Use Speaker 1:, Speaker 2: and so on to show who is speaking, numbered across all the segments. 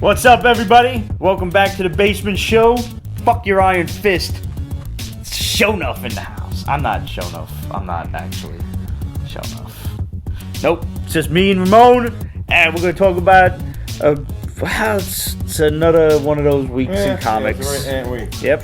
Speaker 1: What's up, everybody? Welcome back to the Basement Show. Fuck your Iron Fist. Shownuff in the house. I'm not Shownuff. I'm not actually Shownuff. Nope. It's just me and Ramon, and we're gonna talk about it's another one of those weeks in comics. Yep.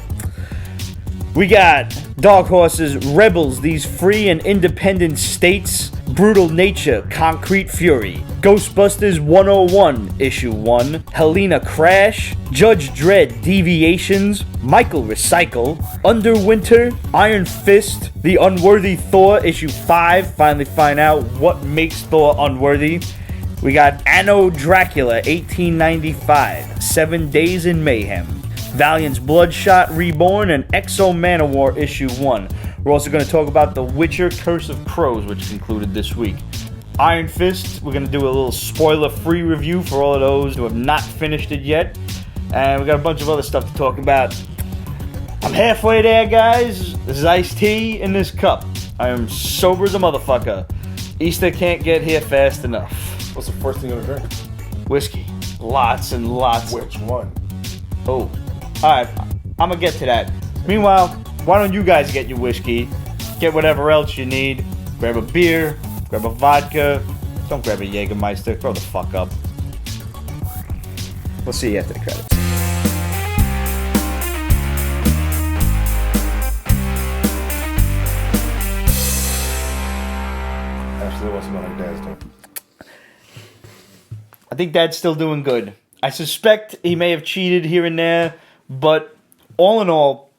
Speaker 1: We got Dark Horse's Rebels, These Free and Independent States, Brutal Nature, Concrete Fury, Ghostbusters 101, Issue 1, Helena Crash, Judge Dredd, Deviations, Michael Recycle, Underwinter, Iron Fist, The Unworthy Thor, Issue 5, finally find out what makes Thor unworthy. We got Anno Dracula, 1895, 7 Days in Mayhem, Valiant's Bloodshot Reborn, and Exo Manowar Issue 1. We're also going to talk about The Witcher Curse of Crows, which concluded this week. Iron Fist, we're going to do a little spoiler-free review for all of those who have not finished it yet. And we got a bunch of other stuff to talk about. I'm halfway there, guys. This is iced tea in this cup. I am sober as a motherfucker. Easter can't get here fast enough.
Speaker 2: What's the first thing you're going to drink?
Speaker 1: Whiskey. Lots and lots.
Speaker 2: Which one?
Speaker 1: Oh. Alright, I'm gonna get to that. Meanwhile, why don't you guys get your whiskey, get whatever else you need, grab a beer, grab a vodka, don't grab a Jägermeister, grow the fuck up. We'll see you after the credits.
Speaker 2: Actually, what's about like Dad's doing?
Speaker 1: I think Dad's still doing good. I suspect he may have cheated here and there, but all in all,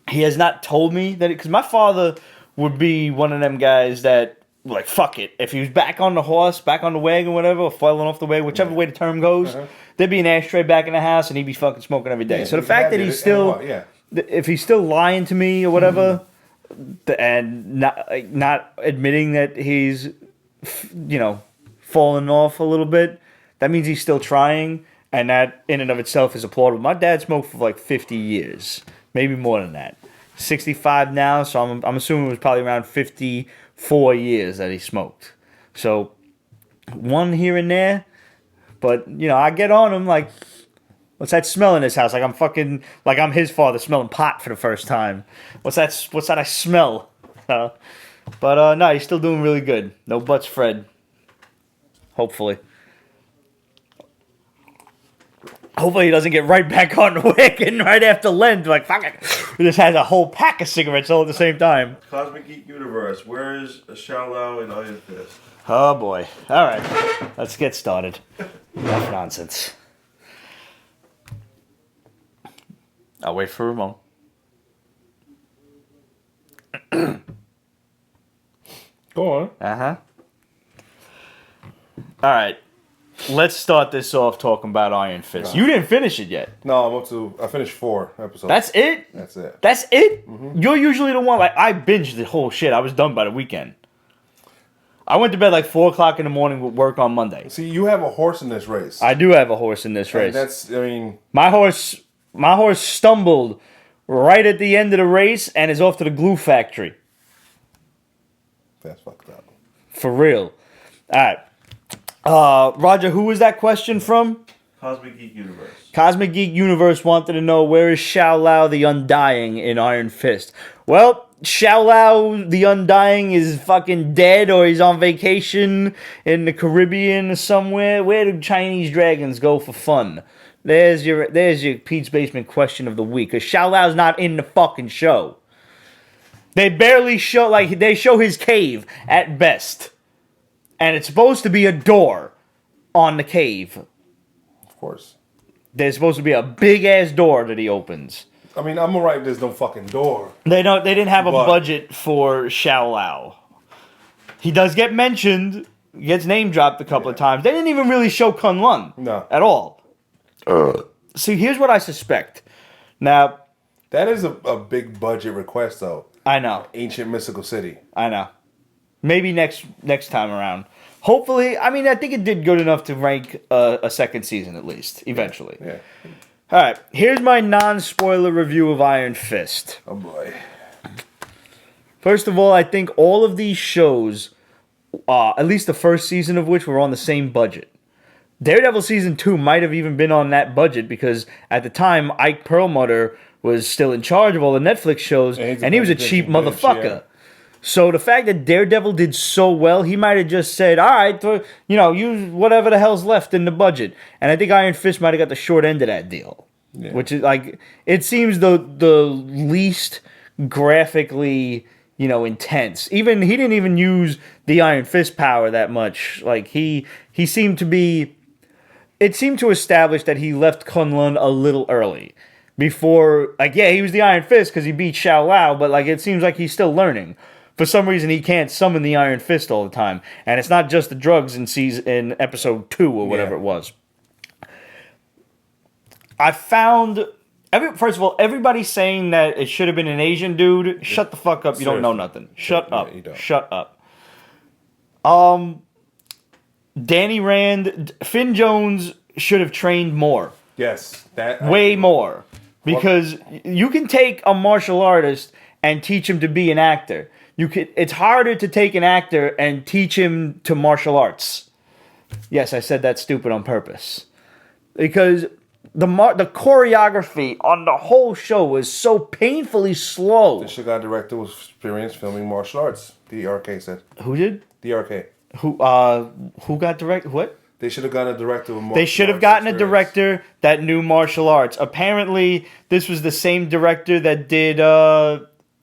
Speaker 1: he has not told me that, because my father would be one of them guys that, like, fuck it. If he was back on the horse, back on the wagon, whatever, or falling off the wagon, whichever way the term goes, there'd be an ashtray back in the house and he'd be fucking smoking every day.
Speaker 2: Yeah,
Speaker 1: so the fact that he's still, if he's still lying to me or whatever, and not admitting that he's, falling off a little bit, that means he's still trying. And that, in and of itself, is applaudable. My dad smoked for like 50 years. Maybe more than that. 65 now, so I'm assuming it was probably around 54 years that he smoked. So, one here and there. But, I get on him like, what's that smell in this house? Like I'm his father smelling pot for the first time. What's that I smell? But no, he's still doing really good. NoButtsFred. Hopefully. Hopefully he doesn't get right back on the wagon right after Lent. Like, fuck it. He just has a whole pack of cigarettes all at the same time.
Speaker 2: Cosmic Geek Universe. Where is Shao and Iron Fist?
Speaker 1: Oh, boy. All right. Let's get started. Enough nonsense. I'll wait for Ramon.
Speaker 2: Go on.
Speaker 1: Uh-huh. All right. Let's start this off talking about Iron Fist. You didn't finish it yet.
Speaker 2: No, I finished 4 episodes.
Speaker 1: That's it?
Speaker 2: That's it.
Speaker 1: That's it? Mm-hmm. You're usually the one, like, I binged the whole shit. I was done by the weekend. I went to bed like 4 o'clock in the morning with work on Monday.
Speaker 2: See, you have a horse in this race.
Speaker 1: I do have a horse in this race. My horse stumbled right at the end of the race and is off to the glue factory.
Speaker 2: That's fucked up.
Speaker 1: For real. All right. Roger, who was that question from?
Speaker 2: Cosmic Geek Universe.
Speaker 1: Cosmic Geek Universe wanted to know, where is Shao Lao the Undying in Iron Fist? Well, Shao Lao the Undying is fucking dead, or he's on vacation in the Caribbean or somewhere. Where do Chinese dragons go for fun? There's your Pete's Basement question of the week. Because Shao Lao's not in the fucking show. They barely show, they show his cave at best. And it's supposed to be a door on the cave.
Speaker 2: Of course.
Speaker 1: There's supposed to be a big-ass door that he opens.
Speaker 2: I mean, I'm alright, there's no fucking door.
Speaker 1: They didn't have a budget for Shao Lao. He does get mentioned, gets name-dropped a couple of times. They didn't even really show Kunlun.
Speaker 2: No.
Speaker 1: At all. See, here's what I suspect. Now...
Speaker 2: That is a big budget request, though.
Speaker 1: I know.
Speaker 2: Ancient mystical city.
Speaker 1: I know. Maybe next time around. Hopefully, I mean, I think it did good enough to rank a second season at least, eventually.
Speaker 2: Yeah.
Speaker 1: All right, here's my non-spoiler review of Iron Fist.
Speaker 2: Oh, boy.
Speaker 1: First of all, I think all of these shows, at least the first season of which, were on the same budget. Daredevil season 2 might have even been on that budget because at the time Ike Perlmutter was still in charge of all the Netflix shows, and he was a cheap motherfucker. Yeah. So the fact that Daredevil did so well, he might have just said, all right, use whatever the hell's left in the budget. And I think Iron Fist might have got the short end of that deal. Yeah. Which is like, it seems the least graphically, intense. Even he didn't even use the Iron Fist power that much. Like he seemed to be, it seemed to establish that he left Kunlun a little early. Before, he was the Iron Fist because he beat Shao Lao, but it seems like he's still learning. For some reason, he can't summon the Iron Fist all the time. And it's not just the drugs in episode 2 or whatever it was. I found... First of all, everybody saying that it should have been an Asian dude, shut the fuck up. You don't know nothing. Shut up. You don't. Shut up. Danny Rand... Finn Jones should have trained more.
Speaker 2: Yes.
Speaker 1: Way more. Because you can take a martial artist and teach him to be an actor. It's harder to take an actor and teach him to martial arts. Yes, I said that stupid on purpose. Because the choreography on the whole show was so painfully slow.
Speaker 2: They should have got a director with experience filming martial arts. DRK said.
Speaker 1: Who did?
Speaker 2: DRK.
Speaker 1: Who got directed? What?
Speaker 2: They should have gotten a director with martial arts.
Speaker 1: They should have gotten a director that knew martial arts. Apparently, this was the same director that did...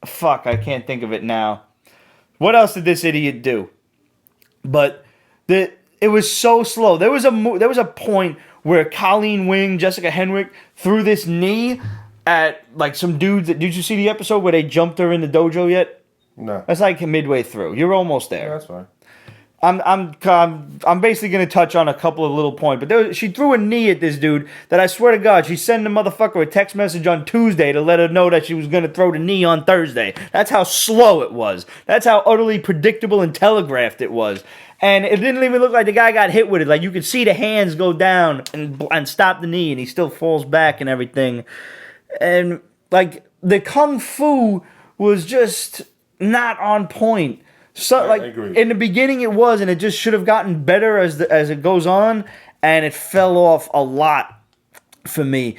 Speaker 1: Fuck, I can't think of it now. What else did this idiot do? But it was so slow. There was a point where Colleen Wing, Jessica Henwick, threw this knee at some dudes. Did you see the episode where they jumped her in the dojo yet?
Speaker 2: No.
Speaker 1: That's midway through. You're almost there.
Speaker 2: Yeah, that's fine.
Speaker 1: I'm basically going to touch on a couple of little points, but she threw a knee at this dude that I swear to God, she sent the motherfucker a text message on Tuesday to let her know that she was going to throw the knee on Thursday. That's how slow it was. That's how utterly predictable and telegraphed it was. And it didn't even look like the guy got hit with it. You could see the hands go down and stop the knee, and he still falls back and everything. And, the kung fu was just not on point. So,
Speaker 2: I agree.
Speaker 1: In the beginning it was, and it just should have gotten better as it goes on, and it fell off a lot for me.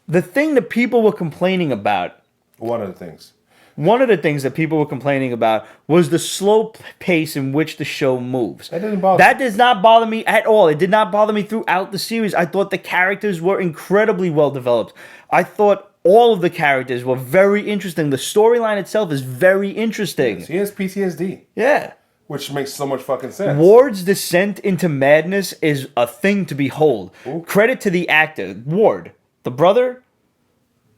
Speaker 1: The thing that people were complaining about...
Speaker 2: One of the things
Speaker 1: that people were complaining about was the slow pace in which the show moves.
Speaker 2: That didn't bother me.
Speaker 1: That does not bother me at all. It did not bother me throughout the series. I thought the characters were incredibly well developed. I thought all of the characters were very interesting. The storyline itself is very interesting.
Speaker 2: Yes, he has PTSD.
Speaker 1: Yeah.
Speaker 2: Which makes so much fucking sense.
Speaker 1: Ward's descent into madness is a thing to behold.
Speaker 2: Ooh.
Speaker 1: Credit to the actor. Ward. The brother.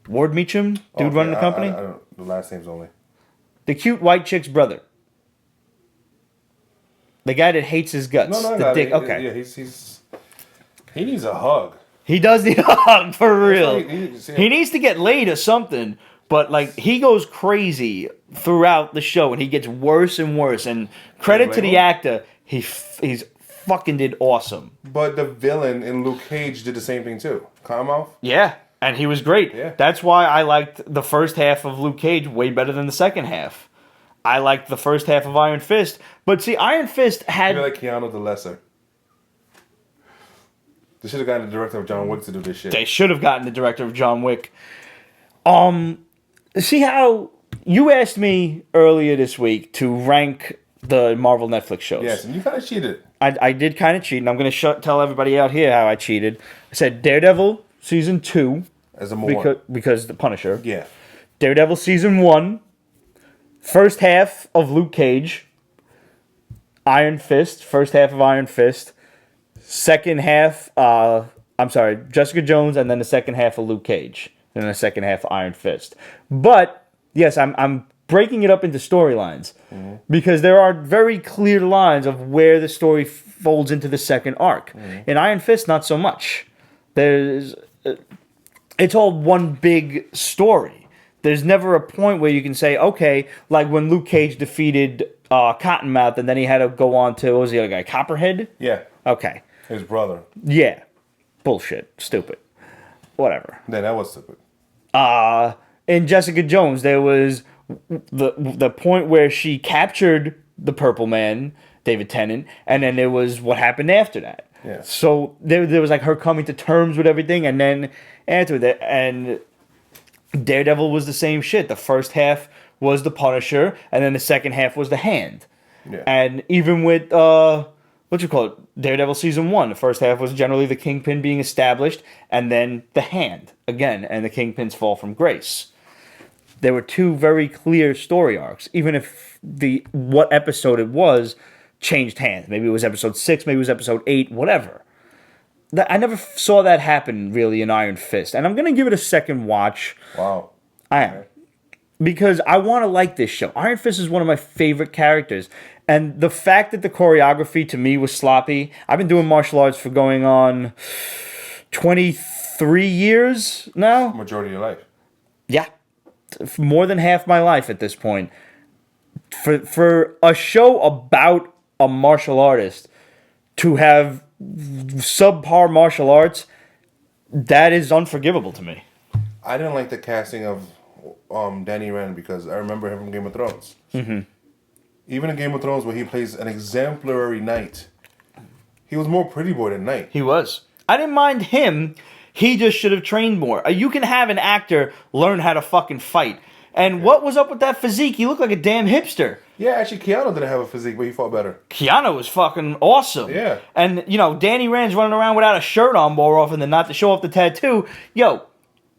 Speaker 1: Ward Meacham. Dude running the company.
Speaker 2: I don't, the last name's only.
Speaker 1: The cute white chick's brother. The guy that hates his guts.
Speaker 2: No,
Speaker 1: the dick. Okay.
Speaker 2: Yeah, he needs a hug.
Speaker 1: He does need a hug, for real. He needs to get laid or something. But, he goes crazy throughout the show, and he gets worse and worse. And credit to the actor, he's fucking did awesome.
Speaker 2: But the villain in Luke Cage did the same thing, too. Cottonmouth?
Speaker 1: Yeah, and he was great.
Speaker 2: Yeah.
Speaker 1: That's why I liked the first half of Luke Cage way better than the second half. I liked the first half of Iron Fist. But, see, Iron Fist had...
Speaker 2: You're like Keanu the Lesser. They should have gotten the director of John Wick to do this shit.
Speaker 1: They should have gotten the director of John Wick. See how you asked me earlier this week to rank the Marvel Netflix shows.
Speaker 2: Yes, and you kind of cheated.
Speaker 1: I did kind of cheat, and I'm going to tell everybody out here how I cheated. I said Daredevil Season 2.
Speaker 2: As number one.
Speaker 1: Because the Punisher.
Speaker 2: Yeah.
Speaker 1: Daredevil Season 1. First half of Luke Cage. Iron Fist. First half of Iron Fist. Second half, Jessica Jones, and then the second half of Luke Cage, and then the second half of Iron Fist. But yes, I'm breaking it up into storylines because there are very clear lines of where the story folds into the second arc. In Iron Fist, not so much. It's all one big story. There's never a point where you can say, okay, like when Luke Cage defeated Cottonmouth, and then he had to go on to, what was the other guy, Copperhead?
Speaker 2: Yeah.
Speaker 1: Okay.
Speaker 2: His brother.
Speaker 1: Yeah. Bullshit. Stupid. Whatever.
Speaker 2: Yeah, that was stupid.
Speaker 1: In Jessica Jones, there was the point where she captured the Purple Man, David Tennant, and then there was what happened after that.
Speaker 3: Yeah.
Speaker 1: So there was like her coming to terms with everything, and then after that, and Daredevil was the same shit. The first half was the Punisher, and then the second half was the Hand.
Speaker 3: Yeah.
Speaker 1: And even with Daredevil season 1, the first half was generally the Kingpin being established, and then the Hand again, and the Kingpin's fall from grace. There were two very clear story arcs, even if what episode it was changed hands. Maybe it was episode 6, maybe it was episode 8, whatever. I never saw that happen really in Iron Fist, and I'm gonna give it a second watch.
Speaker 3: Wow.
Speaker 1: I am. Because I want to like this show. Iron Fist is one of my favorite characters. And the fact that the choreography to me was sloppy, I've been doing martial arts for going on 23 years now.
Speaker 3: Majority of your life.
Speaker 1: Yeah. More than half my life at this point. For a show about a martial artist to have subpar martial arts, that is unforgivable to me.
Speaker 3: I didn't like the casting of Danny Rand because I remember him from Game of Thrones.
Speaker 1: Mm-hmm.
Speaker 3: Even in Game of Thrones, where he plays an exemplary knight, he was more pretty boy than knight.
Speaker 1: He was. I didn't mind him. He just should have trained more. You can have an actor learn how to fucking fight. And what was up with that physique? He looked like a damn hipster.
Speaker 3: Yeah, actually, Keanu didn't have a physique, but he fought better.
Speaker 1: Keanu was fucking awesome.
Speaker 3: Yeah.
Speaker 1: And, Danny Rand's running around without a shirt on more often than not to show off the tattoo. Yo,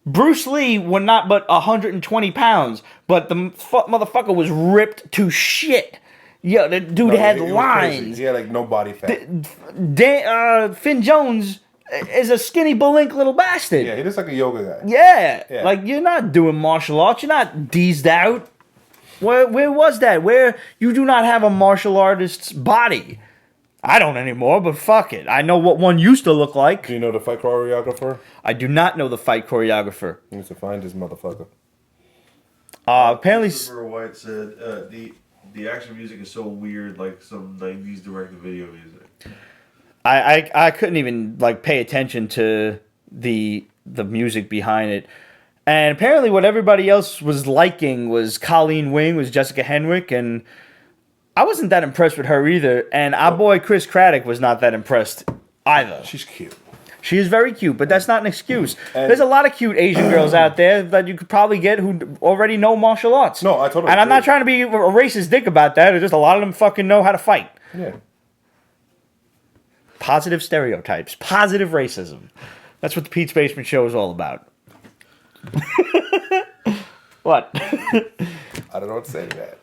Speaker 1: Bruce Lee was not but 120 pounds, but the motherfucker was ripped to shit. Yo, the dude had lines.
Speaker 3: He had like no body fat.
Speaker 1: Finn Jones is a skinny, balink little bastard.
Speaker 3: Yeah, he looks like a yoga guy.
Speaker 1: Yeah. Like, you're not doing martial arts. You're not deezed out. Where was that? Where you do not have a martial artist's body. I don't anymore, but fuck it. I know what one used to look like.
Speaker 3: Do you know the fight choreographer?
Speaker 1: I do not know the fight choreographer.
Speaker 3: You need to find this motherfucker.
Speaker 1: Apparently...
Speaker 2: Christopher White said the action music is so weird, like some 90s direct-to-video music.
Speaker 1: I couldn't even pay attention to the music behind it. And apparently what everybody else was liking was Colleen Wing, was Jessica Henwick, and I wasn't that impressed with her either. And our boy Chris Craddock was not that impressed either.
Speaker 3: She's cute.
Speaker 1: She is very cute, but that's not an excuse. There's a lot of cute Asian girls out there that you could probably get who already know martial arts.
Speaker 3: No, I totally
Speaker 1: And I'm
Speaker 3: agree.
Speaker 1: not trying to be a racist dick about that. It's just a lot of them fucking know how to fight.
Speaker 3: Yeah.
Speaker 1: Positive stereotypes. Positive racism. That's what the Pete's Basement Show is all about. What?
Speaker 3: I don't know what to say to that.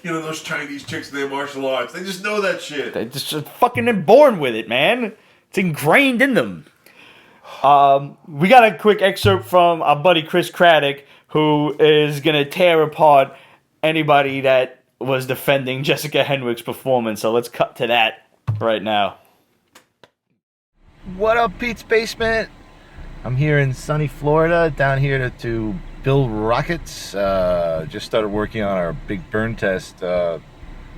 Speaker 2: You know those Chinese chicks in their martial arts, they just know that shit.
Speaker 1: They just fucking born with it, man. It's ingrained in them. We got a quick excerpt from our buddy Chris Craddock, who is going to tear apart anybody that was defending Jessica Henwick's performance. So let's cut to that right now.
Speaker 4: What up, Pete's Basement? I'm here in sunny Florida, down here to build rockets. Just started working on our big burn test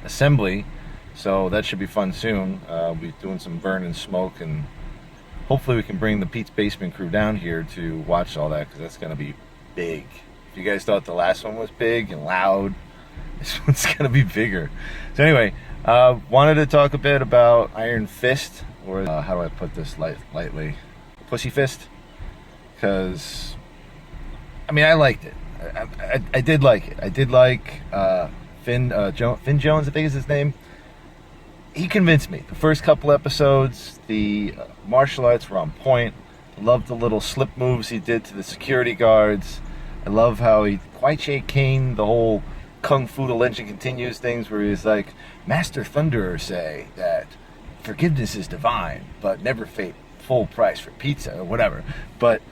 Speaker 4: assembly, so that should be fun soon. We'll be doing some burn and smoke, and hopefully we can bring the Pete's Basement crew down here to watch all that, because that's going to be big. If you guys thought the last one was big and loud, this one's going to be bigger. So anyway, wanted to talk a bit about Iron Fist, or how do I put this lightly? Pussy Fist? Because, I mean, I liked it. I did like it. I did like Finn Jones, I think is his name. He convinced me. The first couple episodes, the martial arts were on point. I loved the little slip moves he did to the security guards. I love how he quite shake Kane, the whole Kung Fu The Legend Continues things, where he's like, Master Thunderer say that forgiveness is divine, but never pay full price for pizza or whatever. But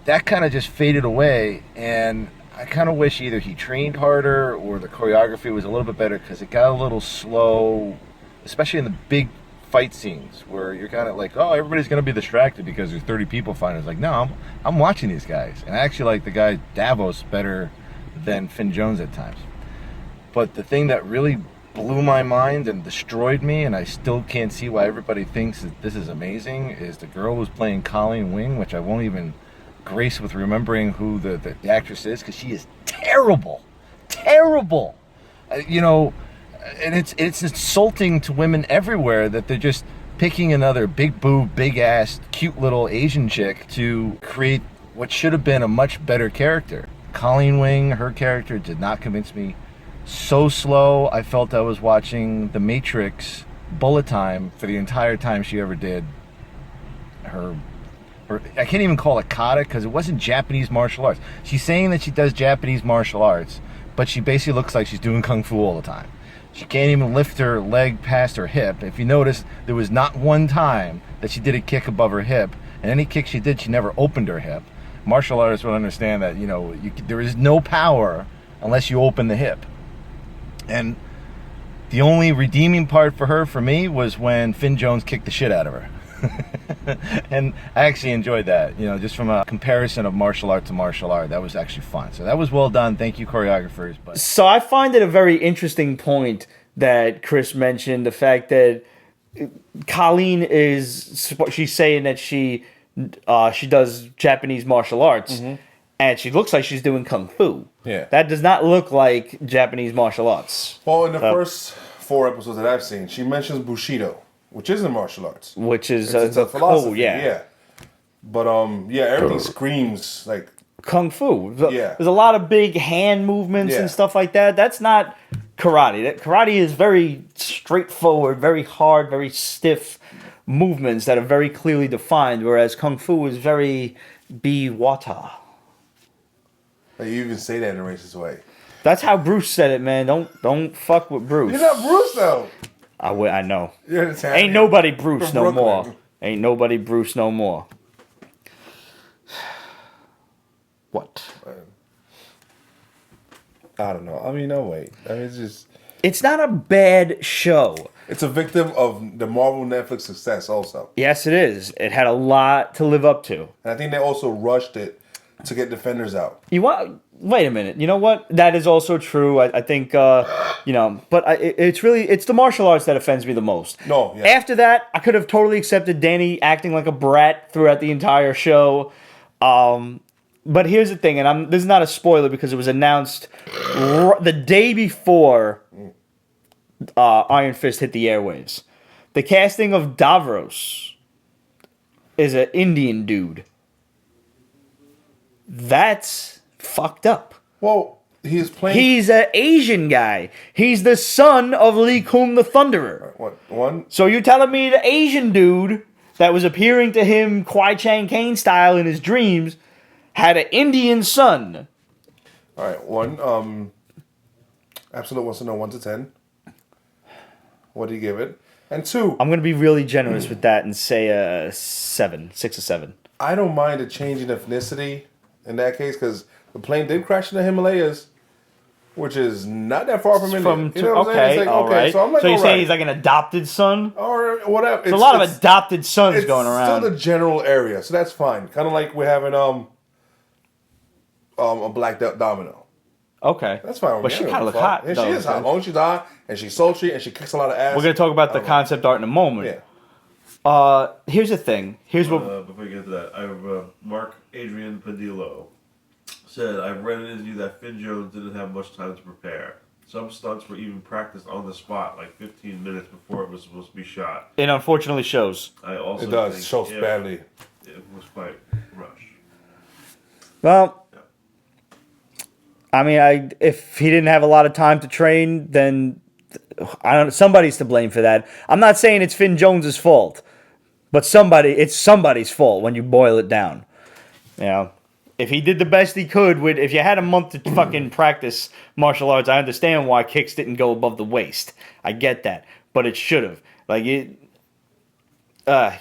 Speaker 4: that kind of just faded away, and I kind of wish either he trained harder or the choreography was a little bit better, because it got a little slow, especially in the big fight scenes where you're kind of like, oh, everybody's going to be distracted because there's 30 people fighting. It's like, no, I'm watching these guys. And I actually like the guy Davos better than Finn Jones at times. But the thing that really blew my mind and destroyed me, and I still can't see why everybody thinks that this is amazing, is the girl who's playing Colleen Wing, which I won't even grace with remembering who the actress is, because she is terrible. And it's insulting to women everywhere that they're just picking another big boob, big ass, cute little Asian chick to create what should have been a much better character. Colleen Wing, her character did not convince me. So slow, I felt I was watching The Matrix bullet time for the entire time she ever did her I can't even call it kata because it wasn't Japanese martial arts. She's saying that she does Japanese martial arts, but she basically looks like she's doing kung fu all the time. She can't even lift her leg past her hip. If you notice, there was not one time that she did a kick above her hip, and any kick she did, she never opened her hip. Martial artists will understand that, there is no power unless you open the hip. And the only redeeming part for her, for me, was when Finn Jones kicked the shit out of her. And I actually enjoyed that, just from a comparison of martial art to martial art. That was actually fun. So that was well done. Thank you, choreographers. But
Speaker 1: So I find it a very interesting point that Chris mentioned, the fact that Colleen she's saying that she does Japanese martial arts, and she looks like she's doing kung fu.
Speaker 3: Yeah.
Speaker 1: That does not look like Japanese martial arts.
Speaker 3: Well, in the first 4 episodes that I've seen, she mentions Bushido, which isn't martial arts.
Speaker 1: Which is
Speaker 3: It's a philosophy,
Speaker 1: cool, yeah.
Speaker 3: But everything screams like
Speaker 1: Kung fu.
Speaker 3: Yeah.
Speaker 1: There's a lot of big hand movements
Speaker 3: Yeah.
Speaker 1: and stuff like that. That's not karate. Karate is very straightforward, very hard, very stiff movements that are very clearly defined, whereas kung fu is very biwata.
Speaker 3: you even say that in a racist way.
Speaker 1: That's how Bruce said it, man. Don't fuck with Bruce.
Speaker 3: You're not Bruce though.
Speaker 1: I know.
Speaker 3: You're Italian.
Speaker 1: Ain't nobody Bruce
Speaker 3: From
Speaker 1: no
Speaker 3: Brooklyn.
Speaker 1: more. Ain't nobody Bruce no more. What?
Speaker 3: I don't know. I mean, no way. I mean, it's just.
Speaker 1: It's not a bad show.
Speaker 3: It's a victim of the Marvel Netflix success, also.
Speaker 1: Yes, it is. It had a lot to live up to.
Speaker 3: And I think they also rushed it to get Defenders out.
Speaker 1: Wait a minute. You know what? That is also true. I think, but it's the martial arts that offends me the most.
Speaker 3: No, yeah.
Speaker 1: After that, I could have totally accepted Danny acting like a brat throughout the entire show. But here's the thing, and this is not a spoiler because it was announced the day before Iron Fist hit the airwaves. The casting of Davros is an Indian dude. That's fucked up.
Speaker 3: Well, he's playing.
Speaker 1: He's an Asian guy. He's the son of Lee Kung the Thunderer.
Speaker 3: What? One?
Speaker 1: So you're telling me the Asian dude that was appearing to him Kwai Chang Caine style in his dreams had an Indian son?
Speaker 3: All right. One. Absolute wants to know 1 to 10. What do you give it? And 2.
Speaker 1: I'm going to be really generous with that and say a 7, 6 or 7.
Speaker 3: I don't mind a change in ethnicity in that case because the plane did crash in the Himalayas, which is not that far from India. You know what I'm saying? It's like,
Speaker 1: all right.
Speaker 3: So I'm like,
Speaker 1: so you're
Speaker 3: all
Speaker 1: saying
Speaker 3: right.
Speaker 1: he's like an adopted son?
Speaker 3: Or whatever.
Speaker 1: There's a lot of adopted sons
Speaker 3: it's
Speaker 1: going around.
Speaker 3: still the general area, so that's fine. Kind of like we're having a black Domino.
Speaker 1: Okay.
Speaker 3: That's fine.
Speaker 1: But she kind of look hot.
Speaker 3: And
Speaker 1: though,
Speaker 3: she is hot.
Speaker 1: so-
Speaker 3: She's hot, and she's sultry, and she kicks a lot of ass.
Speaker 1: We're going to talk about the concept art in a moment.
Speaker 3: Yeah.
Speaker 1: Here's the thing. Here's what...
Speaker 2: Before you get to that, Mark Adrian Padillo said, I've read an interview that Finn Jones didn't have much time to prepare. Some stunts were even practiced on the spot, like 15 minutes before it was supposed to be shot.
Speaker 1: It unfortunately shows.
Speaker 2: I also
Speaker 3: It does.
Speaker 2: think
Speaker 3: It shows badly.
Speaker 2: It was quite rushed.
Speaker 1: Well... I mean, if he didn't have a lot of time to train, then somebody's to blame for that. I'm not saying it's Finn Jones's fault, but it's somebody's fault when you boil it down. If he did the best he could if you had a month to fucking practice martial arts, I understand why kicks didn't go above the waist. I get that, but it should have.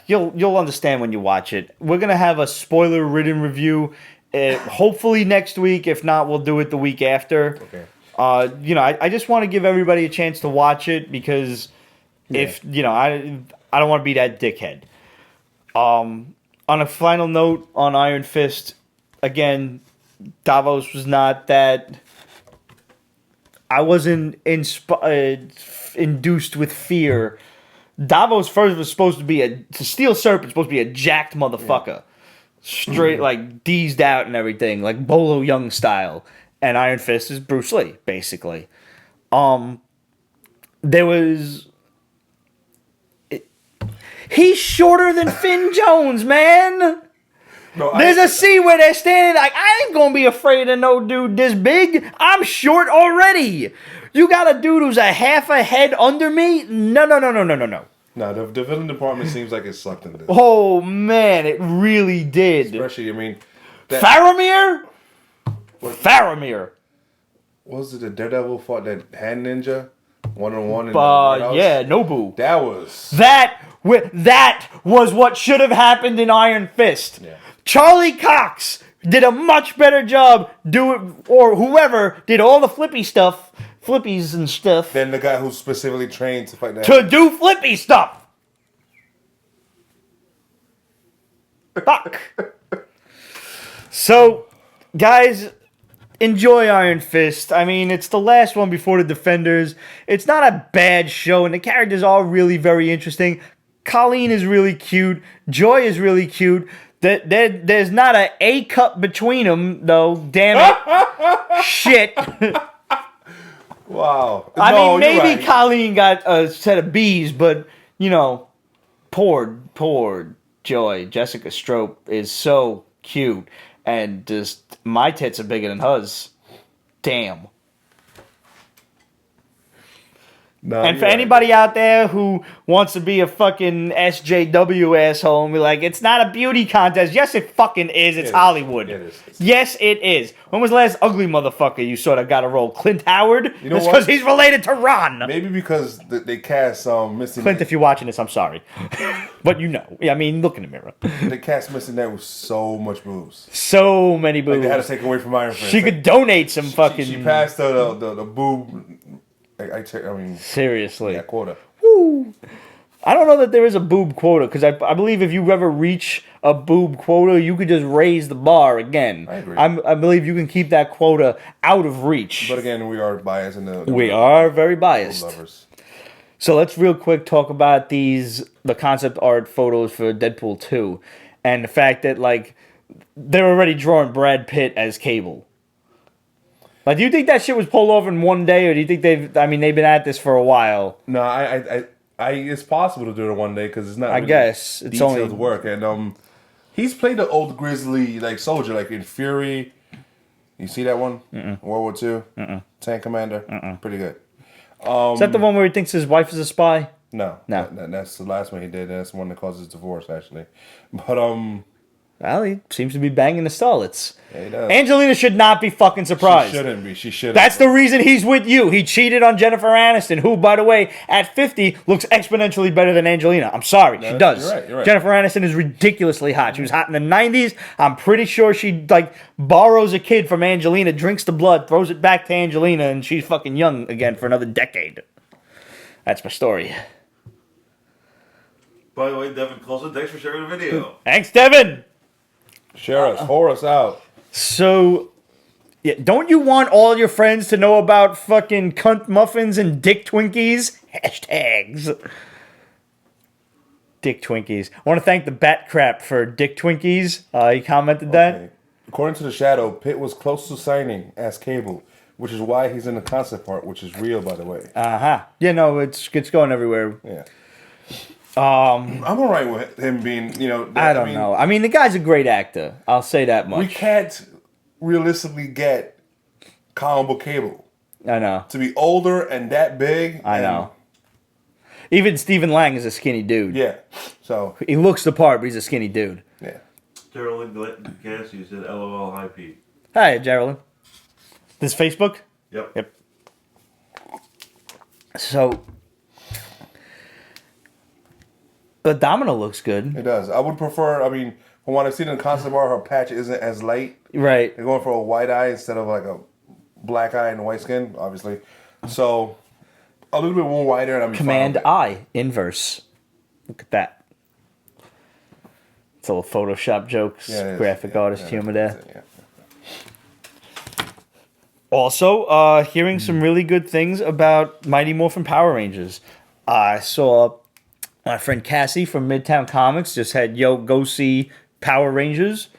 Speaker 1: You'll understand when you watch it. We're gonna have a spoiler-ridden review. Hopefully next week. If not, we'll do it the week after.
Speaker 3: Okay.
Speaker 1: I just want to give everybody a chance to watch it because I don't want to be that dickhead. On a final note on Iron Fist, again, Davos was not that. I wasn't induced with fear. Davos first was supposed to be Steel Serpent supposed to be a jacked motherfucker. Yeah. Straight, deezed out and everything, like Bolo Young style. And Iron Fist is Bruce Lee, basically. He He's shorter than Finn Jones, man.
Speaker 3: No,
Speaker 1: There's a scene where they're standing like, I ain't gonna be afraid of no dude this big. I'm short already. You got a dude who's a half a head under me? No.
Speaker 3: No, the villain department seems like it sucked in this.
Speaker 1: Oh, man, it really did.
Speaker 3: Especially, I mean...
Speaker 1: Faramir? Faramir.
Speaker 3: What was it the Daredevil fought that hand ninja? One-on-one in the White House?
Speaker 1: Yeah, Nobu.
Speaker 3: That
Speaker 1: was what should have happened in Iron Fist.
Speaker 3: Yeah.
Speaker 1: Charlie Cox did a much better job or whoever did all the flippies and stuff.
Speaker 3: Then the guy who's specifically trained to fight that.
Speaker 1: To do flippy stuff. Fuck. So, guys, enjoy Iron Fist. I mean, it's the last one before the Defenders. It's not a bad show, and the characters are really very interesting. Colleen is really cute. Joy is really cute. There's not an A cup between them, though. Damn it. Shit.
Speaker 3: Wow.
Speaker 1: I mean, maybe
Speaker 3: right.
Speaker 1: Colleen got a set of B's, but, you know, poor Joy. Jessica Strope is so cute. And just, my tits are bigger than hers. Damn.
Speaker 3: No,
Speaker 1: And for anybody out there who wants to be a fucking SJW asshole and be like, it's not a beauty contest. Yes, it fucking is. It's Hollywood.
Speaker 3: It is.
Speaker 1: Yes, it is. When was the last ugly motherfucker you sort of got a role? Clint Howard?
Speaker 3: You know
Speaker 1: That's
Speaker 3: what?
Speaker 1: because he's related to Ron.
Speaker 3: Maybe because they cast Missy
Speaker 1: Clint, if you're watching this, I'm sorry. But you know. I mean, look in the mirror.
Speaker 3: They cast Missy Net with so much boobs.
Speaker 1: So many boobs.
Speaker 3: Like they had to take away from Iron Fist.
Speaker 1: She could donate some fucking...
Speaker 3: She passed the boob... I mean...
Speaker 1: Seriously.
Speaker 3: Yeah, quota.
Speaker 1: Woo. I don't know that there is a boob quota, because I believe if you ever reach a boob quota, you could just raise the bar again.
Speaker 3: I agree.
Speaker 1: I believe you can keep that quota out of reach.
Speaker 3: But again, we are biased in the...
Speaker 1: We are very biased.
Speaker 3: Lovers.
Speaker 1: So let's real quick talk about the concept art photos for Deadpool 2, and the fact that, like, they're already drawing Brad Pitt as Cable. Like, do you think that shit was pulled off in one day, or do you think they've been at this for a while?
Speaker 3: No, I it's possible to do it one day because it's not.
Speaker 1: I
Speaker 3: really
Speaker 1: guess it's
Speaker 3: detailed
Speaker 1: only
Speaker 3: work, and he's played the old grizzly like soldier, like in Fury. You see that one? World War II. Tank Commander. Pretty good.
Speaker 1: Is that the one where he thinks his wife is a spy?
Speaker 3: No. That's the last one he did. That's the one that causes divorce, actually. But
Speaker 1: Well, he seems to be banging the starlets.
Speaker 3: Yeah, he does.
Speaker 1: Angelina should not be fucking surprised.
Speaker 3: She shouldn't be. She shouldn't.
Speaker 1: That's the reason he's with you. He cheated on Jennifer Aniston, who, by the way, at 50, looks exponentially better than Angelina. I'm sorry, she does.
Speaker 3: You're right.
Speaker 1: Jennifer Aniston is ridiculously hot. She was hot in the 90s. I'm pretty sure she, borrows a kid from Angelina, drinks the blood, throws it back to Angelina, and she's fucking young again for another decade. That's my story.
Speaker 2: By the way, Devin Coulson, thanks for sharing the video.
Speaker 1: Thanks, Devin!
Speaker 3: Share us, whore us out.
Speaker 1: So, yeah, don't you want all your friends to know about fucking cunt muffins and dick Twinkies? Hashtags. Dick Twinkies. I want to thank the Bat Crap for Dick Twinkies. He commented that.
Speaker 3: According to the Shadow, Pitt was close to signing as Cable, which is why he's in the concept art, which is real, by the way.
Speaker 1: Yeah, no, it's going everywhere.
Speaker 3: Yeah. I'm alright with him being,
Speaker 1: I don't know. I mean, the guy's a great actor. I'll say that much.
Speaker 3: We can't realistically get comic book Cable.
Speaker 1: I know.
Speaker 3: To be older and that big.
Speaker 1: I know. Even Stephen Lang is a skinny dude.
Speaker 3: Yeah. So.
Speaker 1: He looks the part, but he's a skinny dude.
Speaker 3: Yeah.
Speaker 2: Geraldine Cassie said, LOL, hi Pete.
Speaker 1: Hi, Geraldine. This Facebook?
Speaker 2: Yep.
Speaker 1: So, but Domino looks good.
Speaker 3: It does. I would prefer, from what I've seen in the concept art, her patch isn't as light.
Speaker 1: Right.
Speaker 3: They're going for a white eye instead of like a black eye and white skin, obviously. So, a little bit more whiter. And
Speaker 1: Command I, inverse. Look at that. It's a little Photoshop jokes, graphic artist humor there. Also, hearing some really good things about Mighty Morphin Power Rangers. I saw my friend Cassie from Midtown Comics just had, go see Power Rangers.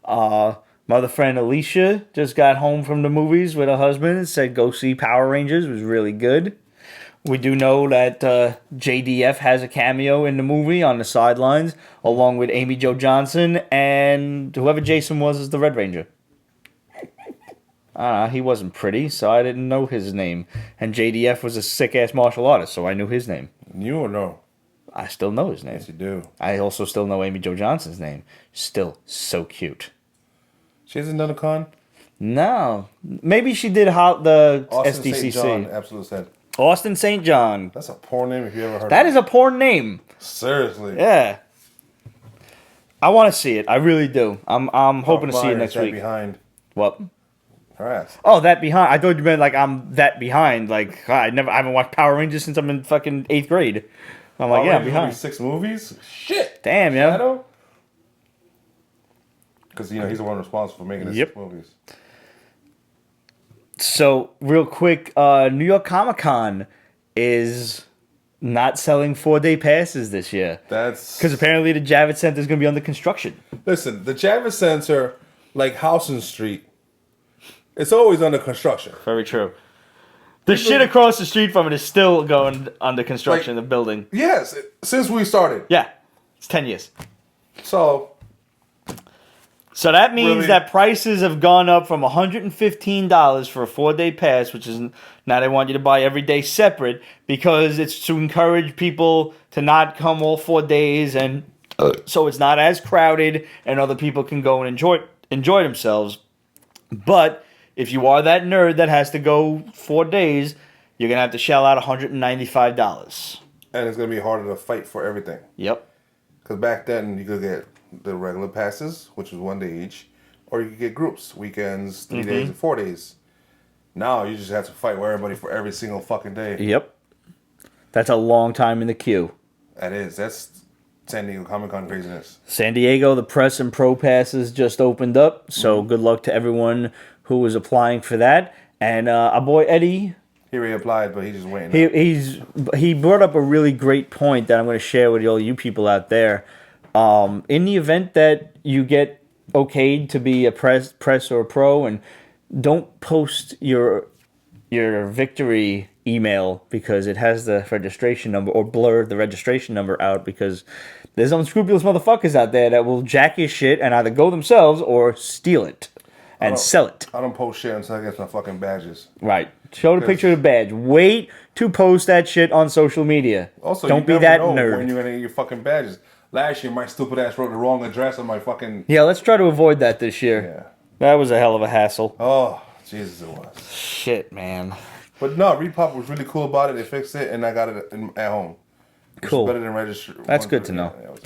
Speaker 1: My other friend Alicia just got home from the movies with her husband and said, go see Power Rangers. It was really good. We do know that JDF has a cameo in the movie on the sidelines, along with Amy Jo Johnson and whoever Jason was as the Red Ranger. He wasn't pretty, so I didn't know his name. And JDF was a sick-ass martial artist, so I knew his name.
Speaker 3: You or no?
Speaker 1: I still know his name.
Speaker 3: Yes, you do.
Speaker 1: I also still know Amy Jo Johnson's name. Still so cute.
Speaker 3: She hasn't done a con?
Speaker 1: No. Maybe she did the
Speaker 3: Austin
Speaker 1: SDCC.
Speaker 3: St. John, absolute said.
Speaker 1: Austin St. John.
Speaker 3: That's a porn name if you ever heard
Speaker 1: That
Speaker 3: of
Speaker 1: is a porn name.
Speaker 3: Seriously.
Speaker 1: Yeah. I want to see it. I really do. I'm hoping to see it next week.
Speaker 3: Behind.
Speaker 1: What?
Speaker 3: Her ass.
Speaker 1: Oh, that behind. I thought you meant like I'm that behind. Like I haven't watched Power Rangers since I'm in fucking 8th grade. I'm like, yeah, I'm behind.
Speaker 3: 6 movies? Shit.
Speaker 1: Damn, yeah.
Speaker 3: Shadow? Because, he's the one responsible for making the 6 movies.
Speaker 1: So, real quick, New York Comic Con is not selling 4-day passes this year.
Speaker 3: That's...
Speaker 1: Because apparently the Javits Center is going to be under construction.
Speaker 3: Listen, the Javits Center, like Houston Street, it's always under construction.
Speaker 1: Very true. The shit across the street from it is still going under construction, the building.
Speaker 3: Yes, since we started.
Speaker 1: Yeah, it's 10 years.
Speaker 3: So
Speaker 1: that means
Speaker 3: really?
Speaker 1: that prices have gone up from $115 for a 4-day pass, which is now they want you to buy every day separate because it's to encourage people to not come all 4 days, and so it's not as crowded and other people can go and enjoy themselves. But if you are that nerd that has to go 4 days, you're going to have to shell out $195.
Speaker 3: And it's going to be harder to fight for everything.
Speaker 1: Yep.
Speaker 3: Because back then, you could get the regular passes, which was 1 day each, or you could get groups, weekends, 3 days, and 4 days. Now, you just have to fight with everybody for every single fucking day.
Speaker 1: Yep. That's a long time in the queue.
Speaker 3: That is. That's San Diego Comic-Con craziness.
Speaker 1: San Diego, the press and pro passes just opened up, so good luck to everyone who was applying for that. And our boy Eddie,
Speaker 3: he already applied, but he's just waiting.
Speaker 1: He brought up a really great point that I'm going to share with all you people out there. In the event that you get okayed to be a press or a pro, and don't post your victory email because it has the registration number, or blur the registration number out, because there's unscrupulous motherfuckers out there that will jack your shit and either go themselves or steal it and sell it.
Speaker 3: I don't post shit until I get my fucking badges.
Speaker 1: Right. Show the picture of the badge. Wait to post that shit on social media.
Speaker 3: Also,
Speaker 1: don't
Speaker 3: you
Speaker 1: be
Speaker 3: never
Speaker 1: that
Speaker 3: know
Speaker 1: nerd.
Speaker 3: when you're gonna get your fucking badges. Last year, my stupid ass wrote the wrong address on my fucking...
Speaker 1: Yeah, let's try to avoid that this year.
Speaker 3: Yeah.
Speaker 1: That was a hell of a hassle.
Speaker 3: Oh, Jesus, it was.
Speaker 1: Shit, man.
Speaker 3: But no, Repop was really cool about it. They fixed it, and I got it at home.
Speaker 1: Cool.
Speaker 3: Better than register.
Speaker 1: That's good to know.
Speaker 3: Yeah,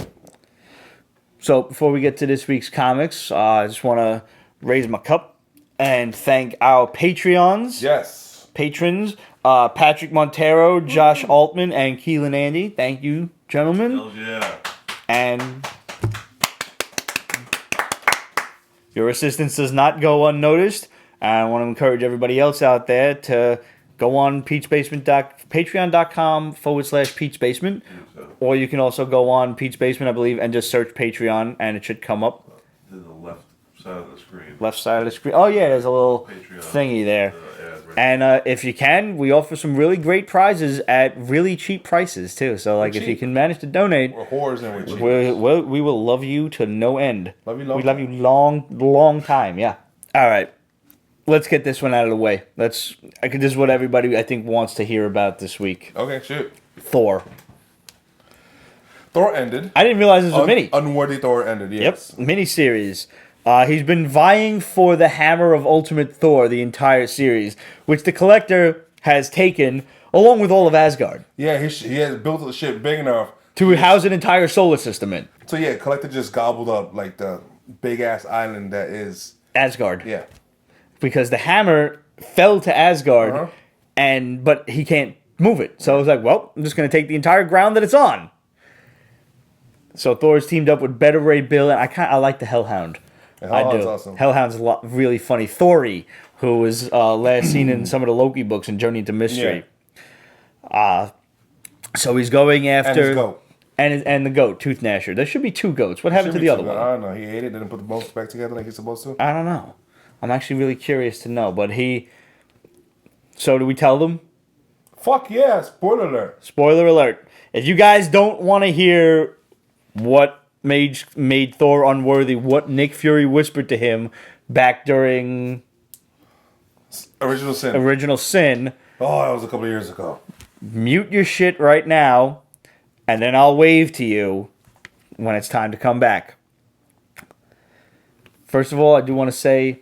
Speaker 1: so, before we get to this week's comics, I just want to raise my cup and thank our Patreons.
Speaker 3: Yes.
Speaker 1: Patrons. Patrick Montero, Josh Altman, and Keelan Andy. Thank you, gentlemen.
Speaker 2: Hell yeah.
Speaker 1: And your assistance does not go unnoticed. I want to encourage everybody else out there to go on patreon.com/Pete's Basement. Or you can also go on Pete's Basement, I believe, and just search Patreon, and it should come up.
Speaker 2: To the left side of the screen.
Speaker 1: Left side of the screen. Oh, yeah, there's a little
Speaker 2: Patreon
Speaker 1: thingy there.
Speaker 2: Right.
Speaker 1: And if you can, we offer some really great prizes at really cheap prices, too. So, like, if you can manage to donate,
Speaker 3: We're whores and we're cheap.
Speaker 1: we will love you to no end.
Speaker 3: Love you long
Speaker 1: We love you long time, yeah. All right. Let's get this one out of the way. This is what everybody, I think, wants to hear about this week.
Speaker 3: Okay, shoot.
Speaker 1: Thor.
Speaker 3: Thor ended.
Speaker 1: I didn't realize this was a mini.
Speaker 3: Unworthy Thor ended, yes.
Speaker 1: Yep, mini-series. He's been vying for the Hammer of Ultimate Thor the entire series, which the Collector has taken, along with all of Asgard,
Speaker 3: Yeah, he has built the shit big enough
Speaker 1: to house an entire solar system in.
Speaker 3: So yeah, Collector just gobbled up like the big ass island that is
Speaker 1: Asgard.
Speaker 3: Yeah.
Speaker 1: Because the hammer fell to Asgard, but he can't move it. So I was like, well, I'm just going to take the entire ground that it's on. So Thor's teamed up with Beta Ray Bill, and I like the Hellhound.
Speaker 3: Hellhound's awesome.
Speaker 1: Hellhound's really funny. Thori, who was last seen in some of the Loki books and Journey into Mystery. So he's going after...
Speaker 3: And his goat.
Speaker 1: And the goat, Tooth Gnasher. There should be 2 goats. What happened to the other one?
Speaker 3: I don't know. He ate it, didn't put the bones back together like he's supposed to.
Speaker 1: I don't know. I'm actually really curious to know. But he... So do we tell them?
Speaker 3: Fuck yeah! Spoiler alert.
Speaker 1: Spoiler alert. If you guys don't want to hear what made Thor unworthy, what Nick Fury whispered to him back during
Speaker 3: Original Sin. Oh, that was a couple of years ago.
Speaker 1: Mute your shit right now, and then I'll wave to you when it's time to come back. First of all, I do want to say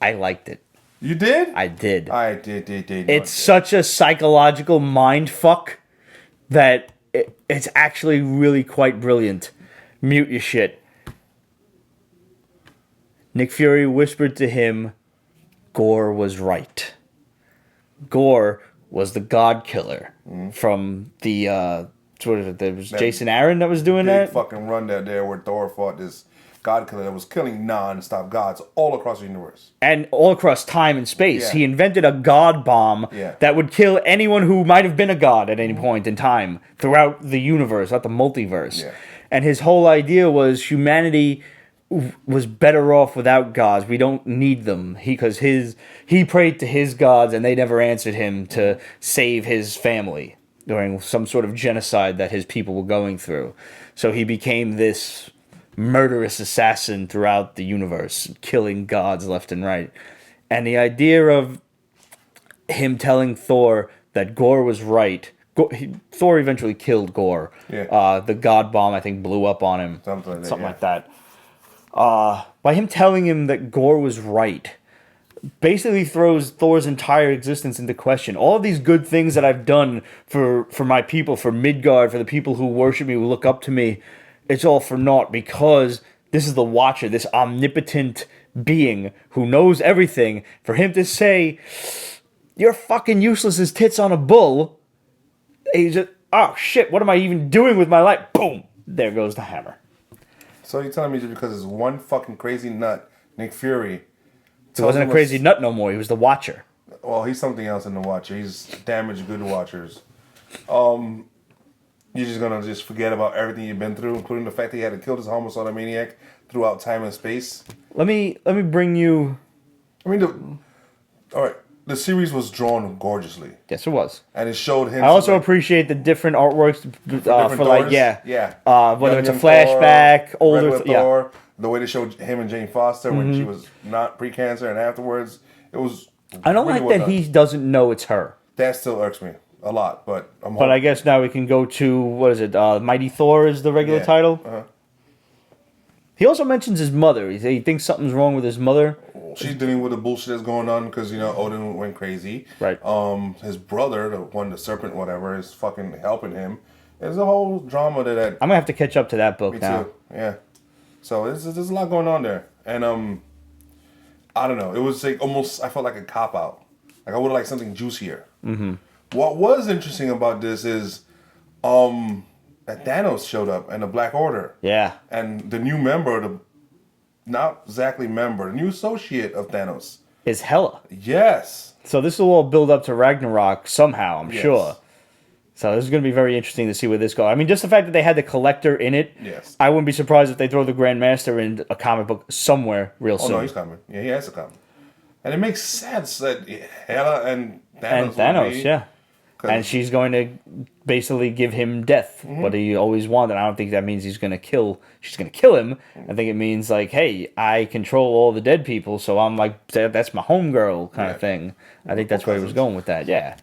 Speaker 1: I liked it.
Speaker 3: You did?
Speaker 1: I did.
Speaker 3: I did.
Speaker 1: It's such a psychological mind fuck that it's actually really quite brilliant. Mute your shit. Nick Fury whispered to him, Gore was right. Gore was the God Killer from the what is it? There was Jason Aaron that was doing that.
Speaker 3: Fucking run that there where Thor fought this God Killer that was killing non-stop gods all across the universe
Speaker 1: and all across time and space.
Speaker 3: Yeah.
Speaker 1: He invented a God bomb
Speaker 3: Yeah.
Speaker 1: that would kill anyone who might have been a god at any point in time throughout the universe, not the multiverse.
Speaker 3: Yeah.
Speaker 1: And his whole idea was humanity was better off without gods. We don't need them. Because he prayed to his gods and they never answered him to save his family during some sort of genocide that his people were going through. So he became this murderous assassin throughout the universe, killing gods left and right. And the idea of him telling Thor that Gore was right. Thor eventually killed Gore.
Speaker 3: Yeah.
Speaker 1: The God bomb, I think, blew up on him.
Speaker 3: Something
Speaker 1: Like that. By him telling him that Gore was right, basically throws Thor's entire existence into question. All of these good things that I've done for my people, for Midgard, for the people who worship me, who look up to me, it's all for naught because this is the Watcher, this omnipotent being who knows everything. For him to say, you're fucking useless as tits on a bull, he's just, oh shit, what am I even doing with my life? Boom! There goes the hammer.
Speaker 3: So you're telling me just because it's one fucking crazy nut, Nick Fury...
Speaker 1: He wasn't a crazy nut no more. He was the Watcher.
Speaker 3: Well, he's something else in the Watcher. He's damaged good Watchers. You're just gonna just forget about everything you've been through, including the fact that he had to kill this homicidal maniac throughout time and space.
Speaker 1: Let me bring you.
Speaker 3: I mean, the series was drawn gorgeously.
Speaker 1: Yes, it was.
Speaker 3: And it showed him.
Speaker 1: I also appreciate the different artworks for like whether it's a flashback,
Speaker 3: Thor,
Speaker 1: older
Speaker 3: Thor, the way they showed him and Jane Foster when she was not pre-cancer and afterwards, it was.
Speaker 1: I don't
Speaker 3: really
Speaker 1: like
Speaker 3: well
Speaker 1: that
Speaker 3: done.
Speaker 1: he doesn't know it's her.
Speaker 3: That still irks me a lot, but
Speaker 1: But I guess now we can go to what is it? Mighty Thor is the regular title.
Speaker 3: Uh-huh.
Speaker 1: He also mentions his mother. He thinks something's wrong with his mother.
Speaker 3: She's dealing with the bullshit that's going on because, Odin went crazy.
Speaker 1: Right.
Speaker 3: His brother, the serpent, whatever, is fucking helping him. There's a whole drama to that.
Speaker 1: I'm going to have to catch up to that book
Speaker 3: Me
Speaker 1: now.
Speaker 3: too. Yeah. So there's a lot going on there. And, I don't know. It was like almost, I felt like a cop-out. Like I would have liked something juicier. Mm-hmm. What was interesting about this is that Thanos showed up and the Black Order.
Speaker 1: Yeah.
Speaker 3: And the new member, not exactly member, the new associate of Thanos.
Speaker 1: Is Hela.
Speaker 3: Yes.
Speaker 1: So this will all build up to Ragnarok somehow, I'm
Speaker 3: Yes.
Speaker 1: sure. So this is going to be very interesting to see where this goes. I mean, just the fact that they had the Collector in it,
Speaker 3: Yes.
Speaker 1: I wouldn't be surprised if they throw the Grandmaster in a comic book somewhere real soon.
Speaker 3: Oh, no, he's coming. Yeah, he has to come. And it makes sense that Hela and Thanos
Speaker 1: And
Speaker 3: would
Speaker 1: Thanos,
Speaker 3: be,
Speaker 1: yeah. And she's going to basically give him death, what he always wanted. I don't think that means she's going to kill him. I think it means like, hey, I control all the dead people, so I'm like, that's my homegirl kind of thing. I think that's where he was going with that, yeah.